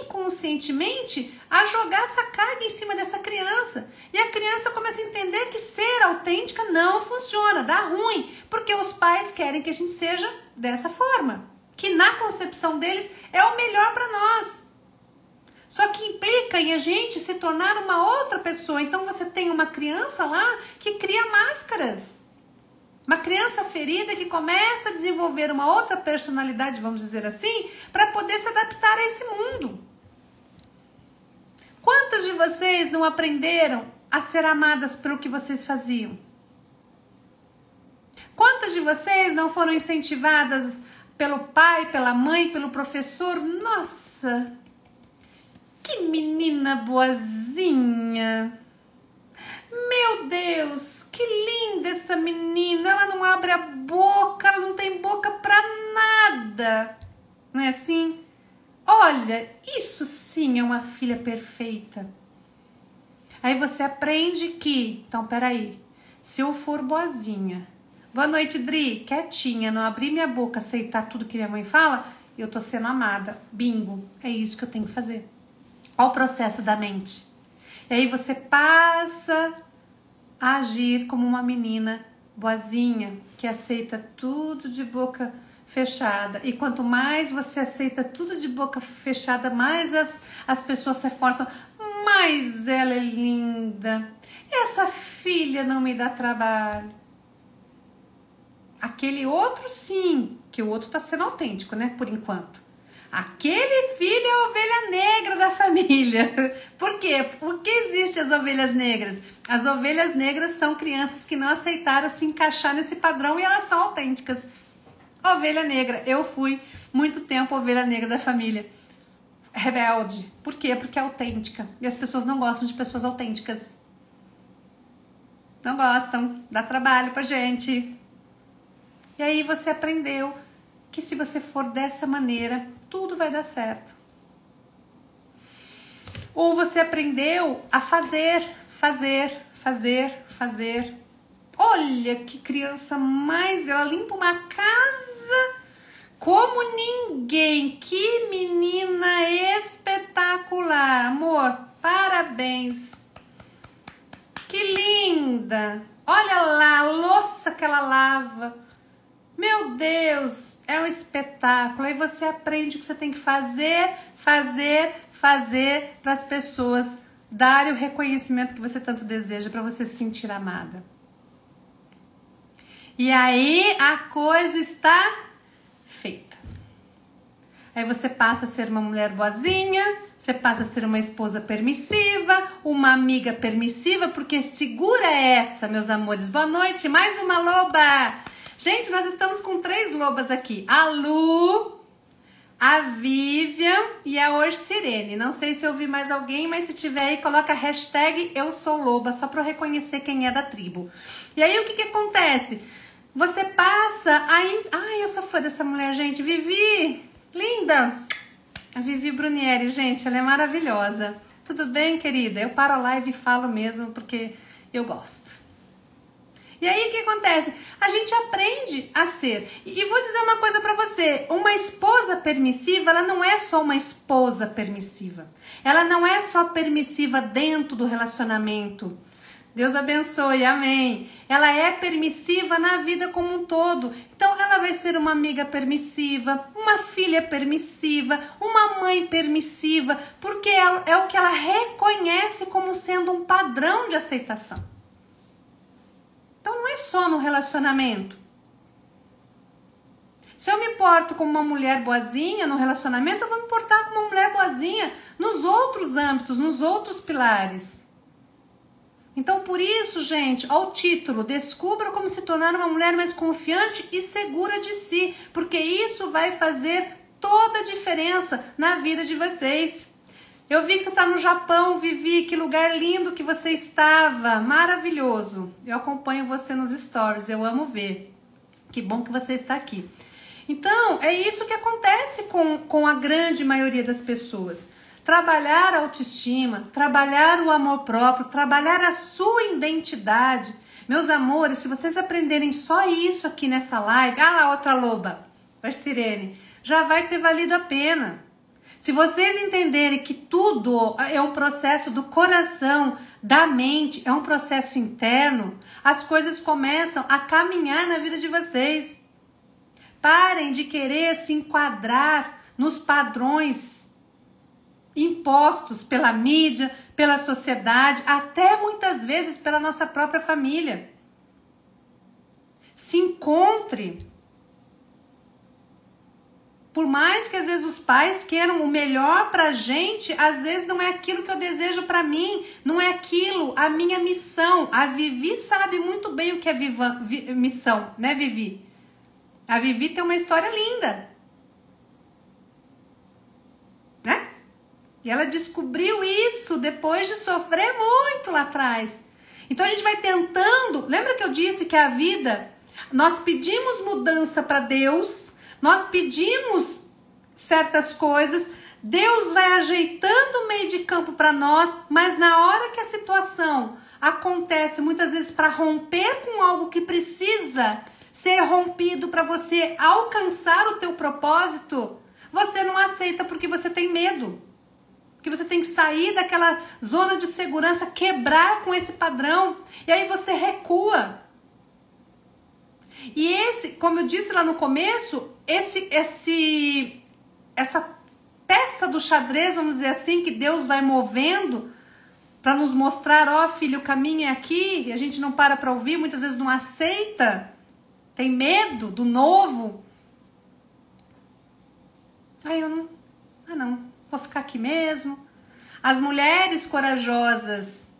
inconscientemente, a jogar essa carga em cima dessa criança. E a criança começa a entender que ser autêntica não funciona, dá ruim. Porque os pais querem que a gente seja dessa forma. Que na concepção deles é o melhor para nós. Só que implica em a gente se tornar uma outra pessoa. Então você tem uma criança lá que cria máscaras. Uma criança ferida que começa a desenvolver uma outra personalidade, vamos dizer assim, para poder se adaptar a esse mundo. Quantas de vocês não aprenderam a ser amadas pelo que vocês faziam? Quantas de vocês não foram incentivadas pelo pai, pela mãe, pelo professor? Nossa, que menina boazinha! Meu Deus, que linda essa menina, ela não abre a boca, ela não tem boca pra nada, não é assim? Olha, isso sim é uma filha perfeita. Aí você aprende que, então peraí, se eu for boazinha, boa noite Dri, quietinha, não abrir minha boca, aceitar tudo que minha mãe fala, eu tô sendo amada, bingo, é isso que eu tenho que fazer. Olha o processo da mente. E aí você passa a agir como uma menina boazinha, que aceita tudo de boca fechada. E quanto mais você aceita tudo de boca fechada, mais as pessoas se reforçam. Mas ela é linda. Essa filha não me dá trabalho. Aquele outro sim, que o outro tá sendo autêntico, né? Por enquanto. Aquele filho é a ovelha negra da família. Por quê? Por que existem as ovelhas negras? As ovelhas negras são crianças que não aceitaram se encaixar nesse padrão e elas são autênticas. Ovelha negra. Eu fui muito tempo ovelha negra da família. Rebelde. Por quê? Porque é autêntica. E as pessoas não gostam de pessoas autênticas. Não gostam. Dá trabalho pra gente. E aí você aprendeu que se você for dessa maneira, tudo vai dar certo. Ou você aprendeu a fazer. Olha que criança mais... Ela limpa uma casa como ninguém. Que menina espetacular. Amor, parabéns. Que linda. Olha lá a louça que ela lava. Meu Deus, é um espetáculo. Aí você aprende o que você tem que fazer para as pessoas darem o reconhecimento que você tanto deseja, para você se sentir amada. E aí a coisa está feita. Aí você passa a ser uma mulher boazinha, você passa a ser uma esposa permissiva, uma amiga permissiva, porque segura essa, meus amores. Boa noite, mais uma loba. Gente, nós estamos com 3 lobas aqui. A Lu, a Vivian e a Orcirene. Não sei se eu vi mais alguém, mas se tiver aí, coloca a hashtag eu sou loba, só para eu reconhecer quem é da tribo. E aí, o que acontece? Você passa a... Ai, eu sou fã dessa mulher, gente. Vivi, linda. A Vivi Brunieri, gente, ela é maravilhosa. Tudo bem, querida? Eu paro a live e falo mesmo, porque eu gosto. E aí, o que acontece? A gente aprende a ser. E vou dizer uma coisa pra você. Uma esposa permissiva, ela não é só uma esposa permissiva. Ela não é só permissiva dentro do relacionamento. Deus abençoe, amém. Ela é permissiva na vida como um todo. Então, ela vai ser uma amiga permissiva, uma filha permissiva, uma mãe permissiva, porque é o que ela reconhece como sendo um padrão de aceitação. Então não é é só no relacionamento. Se eu me porto como uma mulher boazinha no relacionamento, eu vou me portar como uma mulher boazinha nos outros âmbitos, nos outros pilares. Então, por isso, gente, ao título, descubra como se tornar uma mulher mais confiante e segura de si, porque isso vai fazer toda a diferença na vida de vocês. Eu vi que você está no Japão, Vivi, que lugar lindo que você estava, maravilhoso. Eu acompanho você nos stories, eu amo ver. Que bom que você está aqui. Então, é isso que acontece com a grande maioria das pessoas. Trabalhar a autoestima, trabalhar o amor próprio, trabalhar a sua identidade. Meus amores, se vocês aprenderem só isso aqui nessa live, ah lá, outra loba, Sirene, já vai ter valido a pena. Se vocês entenderem que tudo é um processo do coração, da mente, é um processo interno, as coisas começam a caminhar na vida de vocês. Parem de querer se enquadrar nos padrões impostos pela mídia, pela sociedade, até muitas vezes pela nossa própria família. Se encontre. Por mais que às vezes os pais queiram o melhor pra gente, às vezes não é aquilo que eu desejo pra mim, não é aquilo, a minha missão. A Vivi sabe muito bem o que é missão, né, Vivi? A Vivi tem uma história linda, né? E ela descobriu isso depois de sofrer muito lá atrás. Então a gente vai tentando. Lembra que eu disse que a vida, nós pedimos mudança para Deus, nós pedimos certas coisas, Deus vai ajeitando o meio de campo para nós, mas na hora que a situação acontece, muitas vezes para romper com algo que precisa ser rompido para você alcançar o teu propósito, você não aceita porque você tem medo. Que você tem que sair daquela zona de segurança, quebrar com esse padrão. E aí você recua. E esse, como eu disse lá no começo, essa peça do xadrez, vamos dizer assim, que Deus vai movendo para nos mostrar, ó filho, o caminho é aqui, e a gente não para ouvir, muitas vezes não aceita, tem medo do novo. Aí eu não, vou ficar aqui mesmo. As mulheres corajosas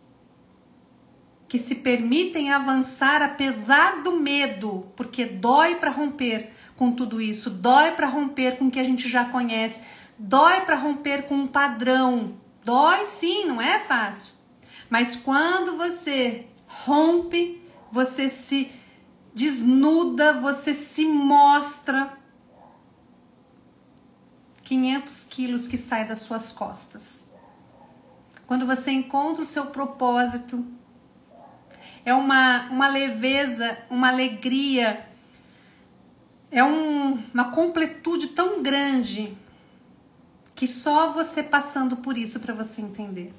que se permitem avançar apesar do medo, porque dói para romper com tudo isso, dói para romper com o que a gente já conhece, dói para romper com um padrão, dói sim, não é fácil. Mas quando você rompe, você se desnuda, você se mostra, 500 quilos que saem das suas costas. Quando você encontra o seu propósito, é uma leveza, uma alegria, é uma completude tão grande que só você passando por isso para você entender.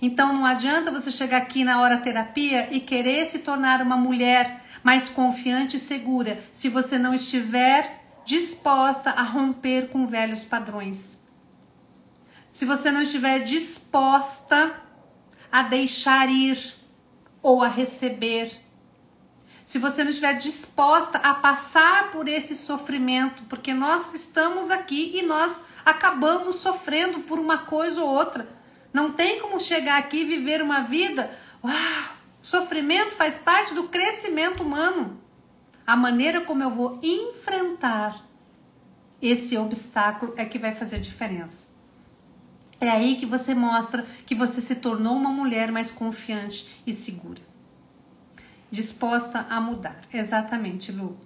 Então não adianta você chegar aqui na hora terapia e querer se tornar uma mulher mais confiante e segura se você não estiver disposta a romper com velhos padrões. Se você não estiver disposta a deixar ir ou a receber. Se você não estiver disposta a passar por esse sofrimento, porque nós estamos aqui e nós acabamos sofrendo por uma coisa ou outra. Não tem como chegar aqui e viver uma vida... Uau, sofrimento faz parte do crescimento humano. A maneira como eu vou enfrentar esse obstáculo é que vai fazer diferença. É aí que você mostra que você se tornou uma mulher mais confiante e segura. Disposta a mudar. Exatamente, Lu.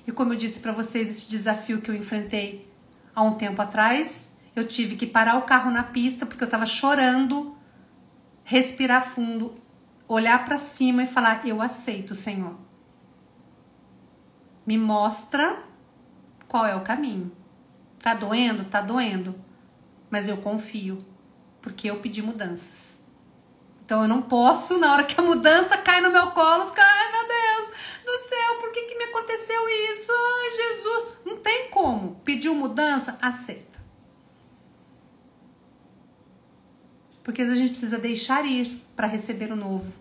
E como eu disse para vocês, esse desafio que eu enfrentei há um tempo atrás, eu tive que parar o carro na pista porque eu estava chorando, respirar fundo, olhar para cima e falar, eu aceito, Senhor. Me mostra qual é o caminho. Tá doendo? Tá doendo. Mas eu confio, porque eu pedi mudanças. Então eu não posso, na hora que a mudança cai no meu colo, ficar, ai meu Deus do céu, por que me aconteceu isso? Ai Jesus, não tem como. Pediu mudança? Aceita. Porque às vezes a gente precisa deixar ir para receber o novo.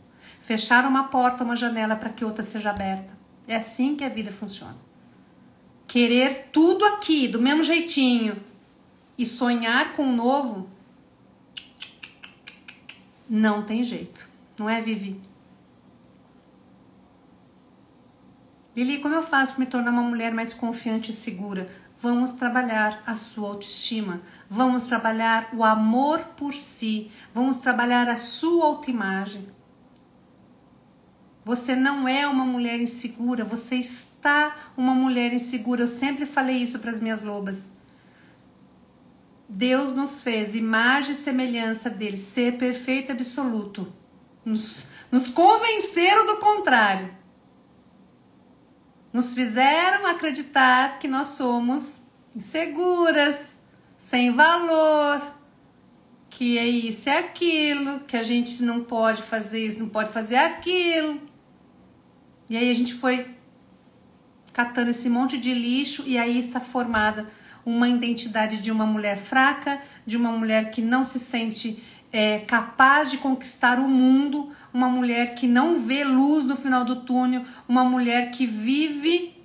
fechar uma porta, uma janela para que outra seja aberta. É assim que a vida funciona. Querer tudo aqui, do mesmo jeitinho, e sonhar com o novo, não tem jeito. Não é, Vivi? Lili, como eu faço para me tornar uma mulher mais confiante e segura? Vamos trabalhar a sua autoestima. Vamos trabalhar o amor por si. Vamos trabalhar a sua autoimagem. Você não é uma mulher insegura, você está uma mulher insegura. Eu sempre falei isso para as minhas lobas. Deus nos fez imagem e semelhança dele, ser perfeito e absoluto. Nos convenceram do contrário. Nos fizeram acreditar que nós somos inseguras, sem valor, que é isso e aquilo, que a gente não pode fazer isso, não pode fazer aquilo. E aí a gente foi catando esse monte de lixo e aí está formada uma identidade de uma mulher fraca, de uma mulher que não se sente capaz de conquistar o mundo, uma mulher que não vê luz no final do túnel, uma mulher que vive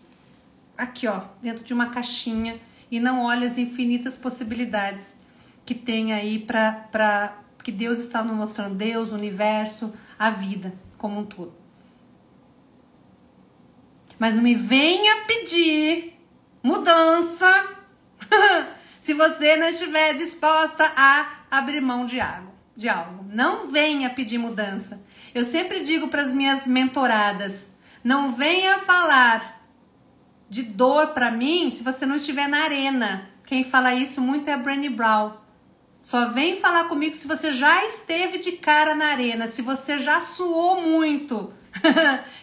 aqui, ó, dentro de uma caixinha e não olha as infinitas possibilidades que tem aí para que Deus está nos mostrando, Deus, o universo, a vida como um todo. Mas não me venha pedir mudança se você não estiver disposta a abrir mão de algo. Não venha pedir mudança. Eu sempre digo para as minhas mentoradas, não venha falar de dor para mim se você não estiver na arena. Quem fala isso muito é a Brené Brown. Só vem falar comigo se você já esteve de cara na arena, se você já suou muito.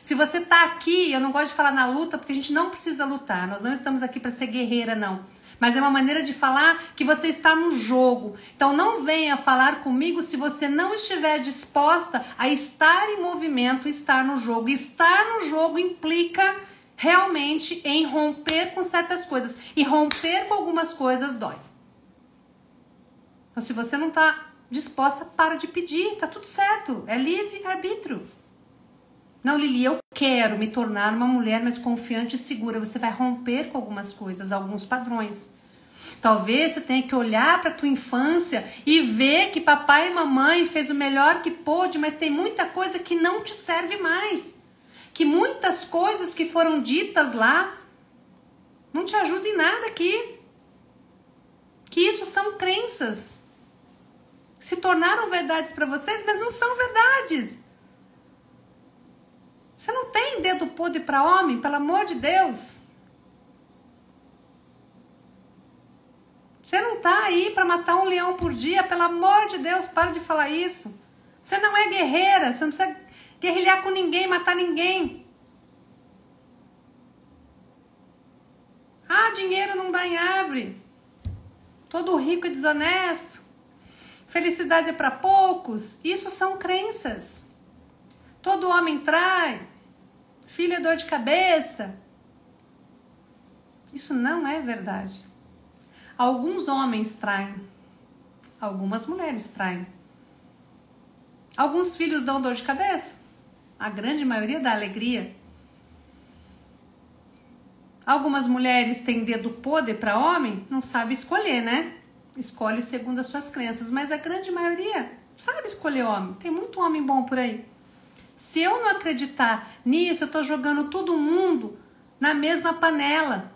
Se você tá aqui, eu não gosto de falar na luta porque a gente não precisa lutar. Nós não estamos aqui para ser guerreira, não. Mas é uma maneira de falar que você está no jogo. Então não venha falar comigo se você não estiver disposta a estar em movimento, estar no jogo. Estar no jogo implica realmente em romper com certas coisas. E romper com algumas coisas dói. Então se você não está disposta, para de pedir. Tá tudo certo. É livre-arbítrio. Não, Lili, eu quero me tornar uma mulher mais confiante e segura. Você vai romper com algumas coisas, alguns padrões. Talvez você tenha que olhar para a tua infância e ver que papai e mamãe fez o melhor que pôde, mas tem muita coisa que não te serve mais. Que muitas coisas que foram ditas lá não te ajudam em nada aqui. Que isso são crenças. Se tornaram verdades para vocês, mas não são verdades. Você não tem dedo podre para homem, pelo amor de Deus. Você não tá aí para matar um leão por dia, pelo amor de Deus, para de falar isso. Você não é guerreira, você não precisa guerrilhar com ninguém, matar ninguém. Ah, dinheiro não dá em árvore. Todo rico é desonesto. Felicidade é para poucos. Isso são crenças. Todo homem trai. Filho é dor de cabeça. Isso não é verdade. Alguns homens traem. Algumas mulheres traem. Alguns filhos dão dor de cabeça. A grande maioria dá alegria. Algumas mulheres têm dedo podre para homem, não sabe escolher, né? Escolhe segundo as suas crenças, mas a grande maioria sabe escolher homem. Tem muito homem bom por aí. Se eu não acreditar nisso, eu tô jogando todo mundo na mesma panela,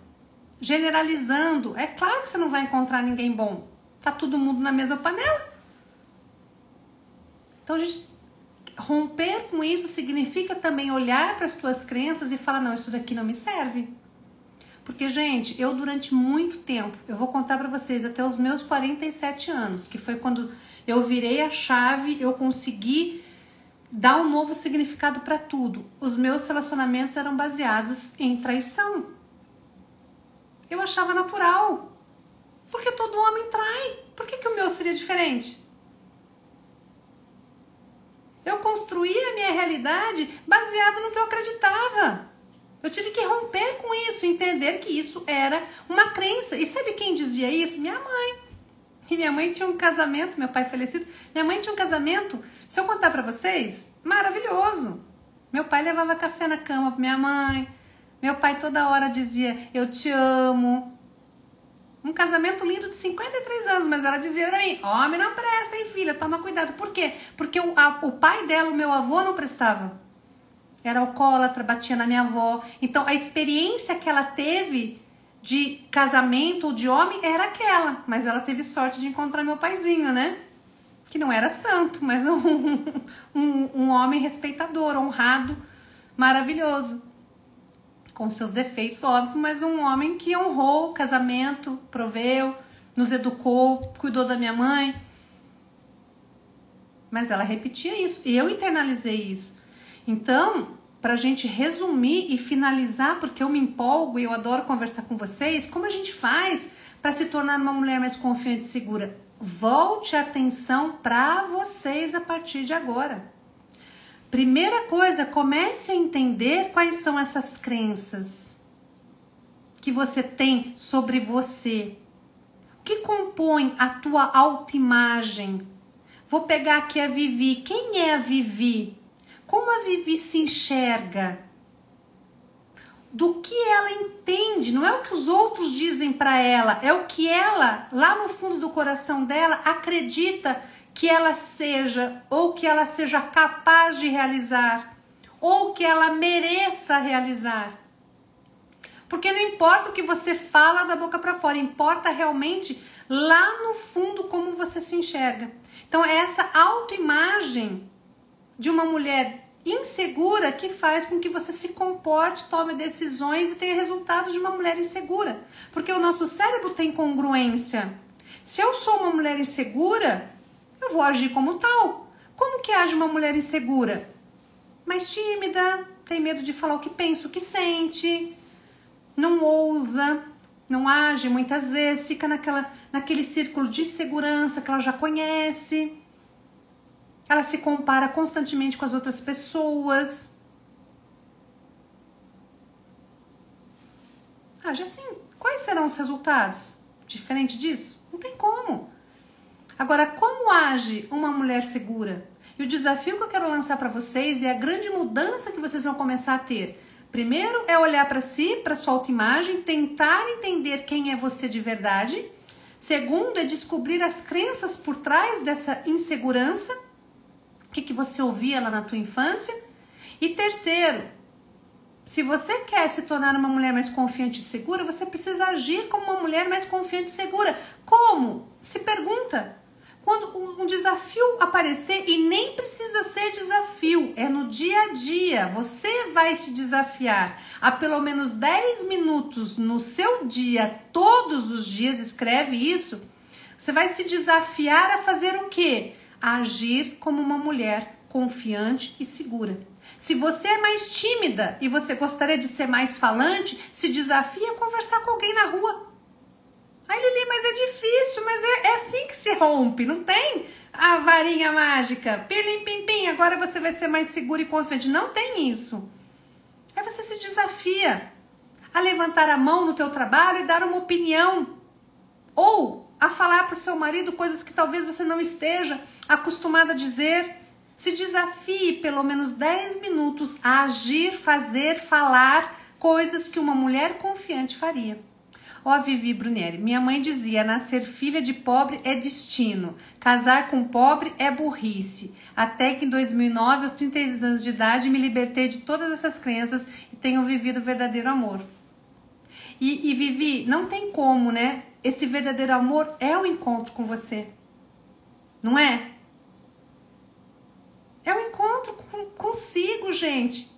generalizando. É claro que você não vai encontrar ninguém bom. Tá todo mundo na mesma panela. Então, a gente romper com isso significa também olhar para as tuas crenças e falar, não, isso daqui não me serve. Porque, gente, eu durante muito tempo, eu vou contar para vocês, até os meus 47 anos, que foi quando eu virei a chave, eu consegui dar um novo significado para tudo. Os meus relacionamentos eram baseados em traição. Eu achava natural. Porque todo homem trai. Por que o meu seria diferente? Eu construí a minha realidade baseado no que eu acreditava. Eu tive que romper com isso, entender que isso era uma crença. E sabe quem dizia isso? Minha mãe. E minha mãe tinha um casamento, meu pai falecido, minha mãe tinha um casamento. Se eu contar pra vocês, maravilhoso. Meu pai levava café na cama pra minha mãe. Meu pai toda hora dizia, eu te amo. Um casamento lindo de 53 anos, mas ela dizia pra mim, homem não presta, hein, filha, toma cuidado. Por quê? Porque o pai dela, o meu avô, não prestava. Era alcoólatra, batia na minha avó. Então, a experiência que ela teve de casamento ou de homem era aquela. Mas ela teve sorte de encontrar meu paizinho, né? Que não era santo, mas um homem respeitador, honrado, maravilhoso. Com seus defeitos, óbvio, mas um homem que honrou o casamento, proveu, nos educou, cuidou da minha mãe. Mas ela repetia isso, e eu internalizei isso. Então, pra gente resumir e finalizar, porque eu me empolgo e eu adoro conversar com vocês, como a gente faz para se tornar uma mulher mais confiante e segura? Volte a atenção para vocês a partir de agora. Primeira coisa, comece a entender quais são essas crenças que você tem sobre você. O que compõe a tua autoimagem? Vou pegar aqui a Vivi. Quem é a Vivi? Como a Vivi se enxerga? Do que ela entende? Não é o que os outros dizem para ela, é o que ela, lá no fundo do coração dela, acredita que ela seja, ou que ela seja capaz de realizar, ou que ela mereça realizar. Porque não importa o que você fala da boca para fora, importa realmente lá no fundo como você se enxerga. Então é essa autoimagem de uma mulher insegura que faz com que você se comporte, tome decisões e tenha resultados de uma mulher insegura. Porque o nosso cérebro tem congruência. Se eu sou uma mulher insegura, eu vou agir como tal. Como que age uma mulher insegura? Mais tímida, tem medo de falar o que pensa, o que sente, não ousa, não age muitas vezes, fica naquele círculo de segurança que ela já conhece. Ela se compara constantemente com as outras pessoas. Age assim. Quais serão os resultados? Diferente disso? Não tem como. Agora, como age uma mulher segura? E o desafio que eu quero lançar para vocês é a grande mudança que vocês vão começar a ter. Primeiro é olhar para si, para sua autoimagem, tentar entender quem é você de verdade. Segundo é descobrir as crenças por trás dessa insegurança. O que você ouvia lá na tua infância? E terceiro, se você quer se tornar uma mulher mais confiante e segura, você precisa agir como uma mulher mais confiante e segura. Como? Se pergunta. Quando um desafio aparecer, e nem precisa ser desafio, é no dia a dia, você vai se desafiar a pelo menos 10 minutos no seu dia, todos os dias, escreve isso, você vai se desafiar a fazer o quê? A agir como uma mulher confiante e segura. Se você é mais tímida e você gostaria de ser mais falante, se desafia a conversar com alguém na rua. Ai, Lili, mas é difícil, mas é assim que se rompe, não tem a varinha mágica. Pilim, pim, pim, agora você vai ser mais segura e confiante. Não tem isso. Aí você se desafia a levantar a mão no teu trabalho e dar uma opinião. Ou a falar para o seu marido coisas que talvez você não esteja acostumada a dizer. Se desafie pelo menos 10 minutos a agir, fazer, falar coisas que uma mulher confiante faria. Ó, Vivi Brunieri, minha mãe dizia, nascer filha de pobre é destino, casar com pobre é burrice. Até que em 2009, aos 30 anos de idade, me libertei de todas essas crenças e tenho vivido o verdadeiro amor. E Vivi, não tem como, né? Esse verdadeiro amor é o encontro com você, não é? É o encontro consigo, gente.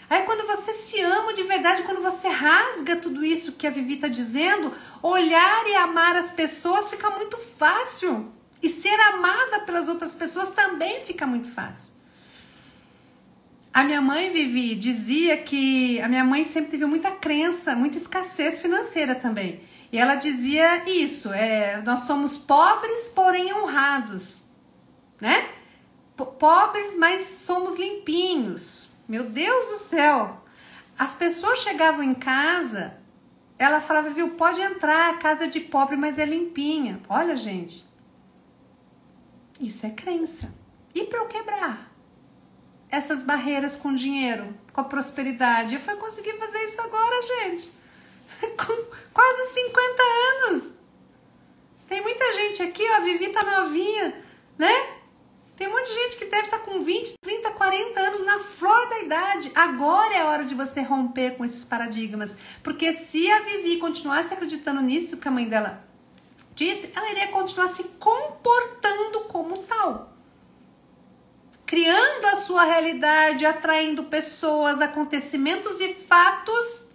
Aí quando você se ama de verdade, quando você rasga tudo isso que a Vivi tá dizendo, olhar e amar as pessoas fica muito fácil. E ser amada pelas outras pessoas também fica muito fácil. A minha mãe, Vivi, dizia que... A minha mãe sempre teve muita crença, muita escassez financeira também. E ela dizia isso, nós somos pobres, porém honrados, né? Pobres, mas somos limpinhos. Meu Deus do céu! As pessoas chegavam em casa, ela falava, viu, pode entrar, casa de pobre, mas é limpinha. Olha, gente, isso é crença. E para eu quebrar? essas barreiras com dinheiro, com a prosperidade. Eu fui conseguir fazer isso agora, gente. Com quase 50 anos. Tem muita gente aqui, ó, a Vivi tá novinha, né? Tem um monte de gente que deve estar com 20, 30, 40 anos na flor da idade. Agora é a hora de você romper com esses paradigmas. Porque se a Vivi continuasse acreditando nisso que a mãe dela disse, ela iria continuar se comportando como tal. Criando a sua realidade, atraindo pessoas, acontecimentos e fatos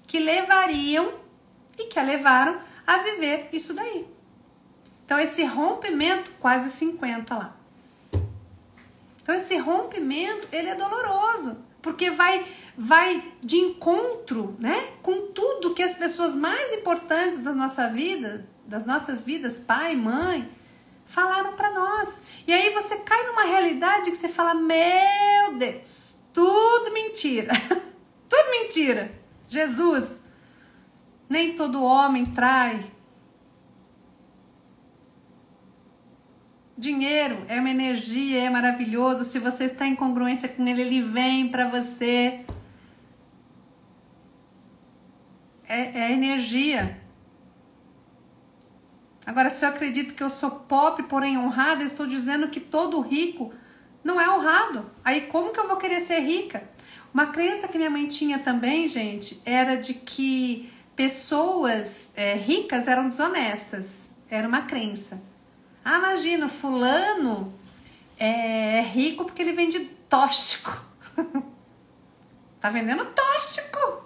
que levariam e que a levaram a viver isso daí. Então esse rompimento, quase 50 lá. Então esse rompimento, ele é doloroso, porque vai de encontro, né, com tudo que as pessoas mais importantes da nossa vida, das nossas vidas, pai, mãe, falaram para nós. E aí você cai numa realidade que você fala, meu Deus, tudo mentira. Tudo mentira. Jesus, nem todo homem trai. Dinheiro é uma energia, é maravilhoso. Se você está em congruência com ele, ele vem para você. É energia. Agora, se eu acredito que eu sou pobre, porém honrada, eu estou dizendo que todo rico não é honrado. Aí como que eu vou querer ser rica? Uma crença que minha mãe tinha também, gente, era de que pessoas ricas eram desonestas. Era uma crença. Ah, imagina, fulano é rico porque ele vende tóxico. Tá vendendo tóxico.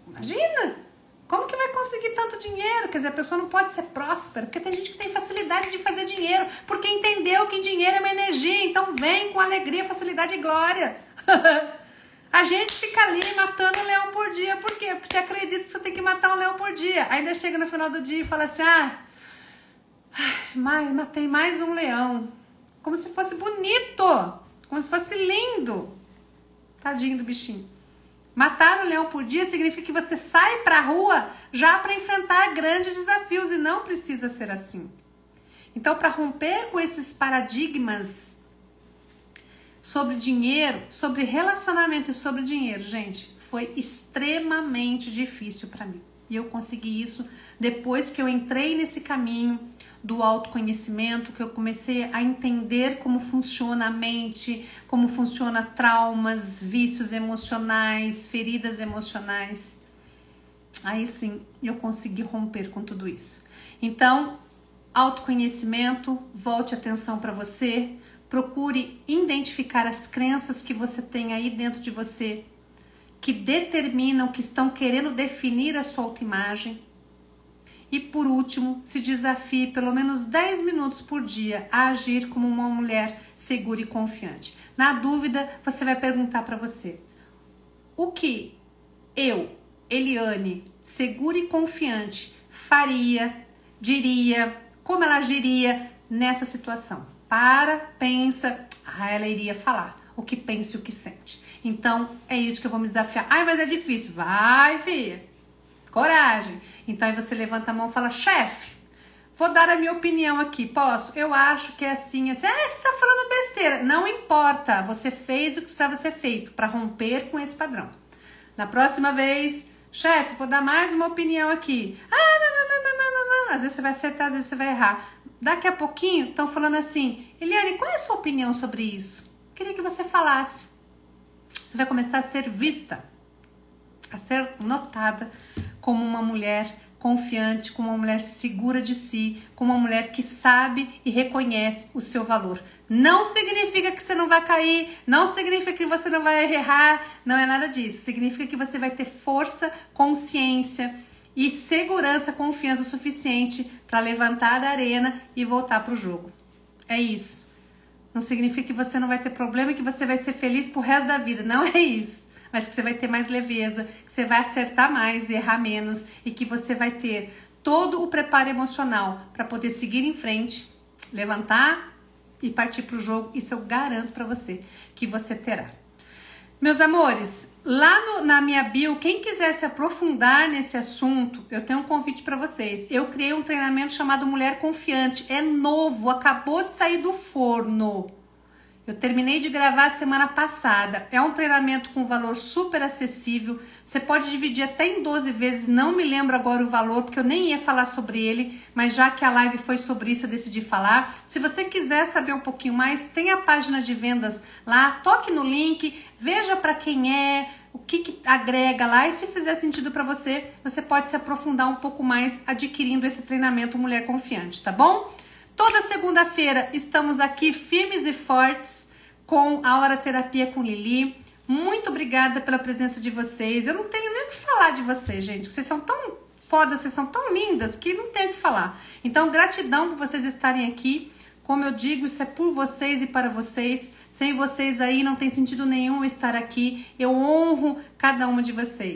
Imagina. Como que vai conseguir tanto dinheiro? Quer dizer, a pessoa não pode ser próspera, porque tem gente que tem facilidade de fazer dinheiro, porque entendeu que dinheiro é uma energia, então vem com alegria, facilidade e glória. A gente fica ali matando um leão por dia. Por quê? Porque você acredita que você tem que matar um leão por dia. Ainda chega no final do dia e fala assim, matei mais um leão. Como se fosse bonito. Como se fosse lindo. Tadinho do bichinho. Matar um leão por dia significa que você sai pra rua já para enfrentar grandes desafios. E não precisa ser assim. Então, para romper com esses paradigmas sobre dinheiro, sobre relacionamento e sobre dinheiro, gente, foi extremamente difícil para mim. E eu consegui isso depois que eu entrei nesse caminho do autoconhecimento, que eu comecei a entender como funciona a mente, como funciona traumas, vícios emocionais, feridas emocionais. Aí sim, eu consegui romper com tudo isso. Então, autoconhecimento, volte atenção para você, procure identificar as crenças que você tem aí dentro de você, que determinam, que estão querendo definir a sua autoimagem. E por último, se desafie pelo menos 10 minutos por dia a agir como uma mulher segura e confiante. Na dúvida, você vai perguntar para você: o que eu, Eliane, segura e confiante, faria, diria, como ela agiria nessa situação? Pensa, ela iria falar o que pensa e o que sente. Então, é isso que eu vou me desafiar. Mas é difícil. Vai, filha. Coragem. Então aí você levanta a mão e fala: chefe, vou dar a minha opinião aqui, posso? Eu acho que é assim, assim. Você tá falando besteira. Não importa, você fez o que precisava ser feito para romper com esse padrão. Na próxima vez, chefe, vou dar mais uma opinião aqui. Às vezes você vai acertar, às vezes você vai errar. Daqui a pouquinho, estão falando assim: Eliane, qual é a sua opinião sobre isso? Queria que você falasse. Você vai começar a ser vista, a ser notada como uma mulher confiante, como uma mulher segura de si, como uma mulher que sabe e reconhece o seu valor. Não significa que você não vai cair, não significa que você não vai errar, não é nada disso. Significa que você vai ter força, consciência e segurança, confiança o suficiente para levantar da arena e voltar para o jogo. É isso. Não significa que você não vai ter problema e que você vai ser feliz pro resto da vida. Não é isso. Mas que você vai ter mais leveza, que você vai acertar mais e errar menos e que você vai ter todo o preparo emocional para poder seguir em frente, levantar e partir pro jogo. Isso eu garanto para você que você terá. Meus amores, lá na minha bio, quem quiser se aprofundar nesse assunto, eu tenho um convite para vocês. Eu criei um treinamento chamado Mulher Confiante. É novo, acabou de sair do forno. Eu terminei de gravar semana passada. É um treinamento com valor super acessível. Você pode dividir até em 12 vezes. Não me lembro agora o valor, porque eu nem ia falar sobre ele. Mas já que a live foi sobre isso, eu decidi falar. Se você quiser saber um pouquinho mais, tem a página de vendas lá. Toque no link, veja para quem é, o que agrega lá. E se fizer sentido para você, você pode se aprofundar um pouco mais adquirindo esse treinamento Mulher Confiante, tá bom? Toda segunda-feira estamos aqui firmes e fortes com a Hora Terapia com Lili. Muito obrigada pela presença de vocês. Eu não tenho nem o que falar de vocês, gente. Vocês são tão fodas, vocês são tão lindas que não tenho o que falar. Então, gratidão por vocês estarem aqui. Como eu digo, isso é por vocês e para vocês. Sem vocês aí não tem sentido nenhum estar aqui. Eu honro cada uma de vocês.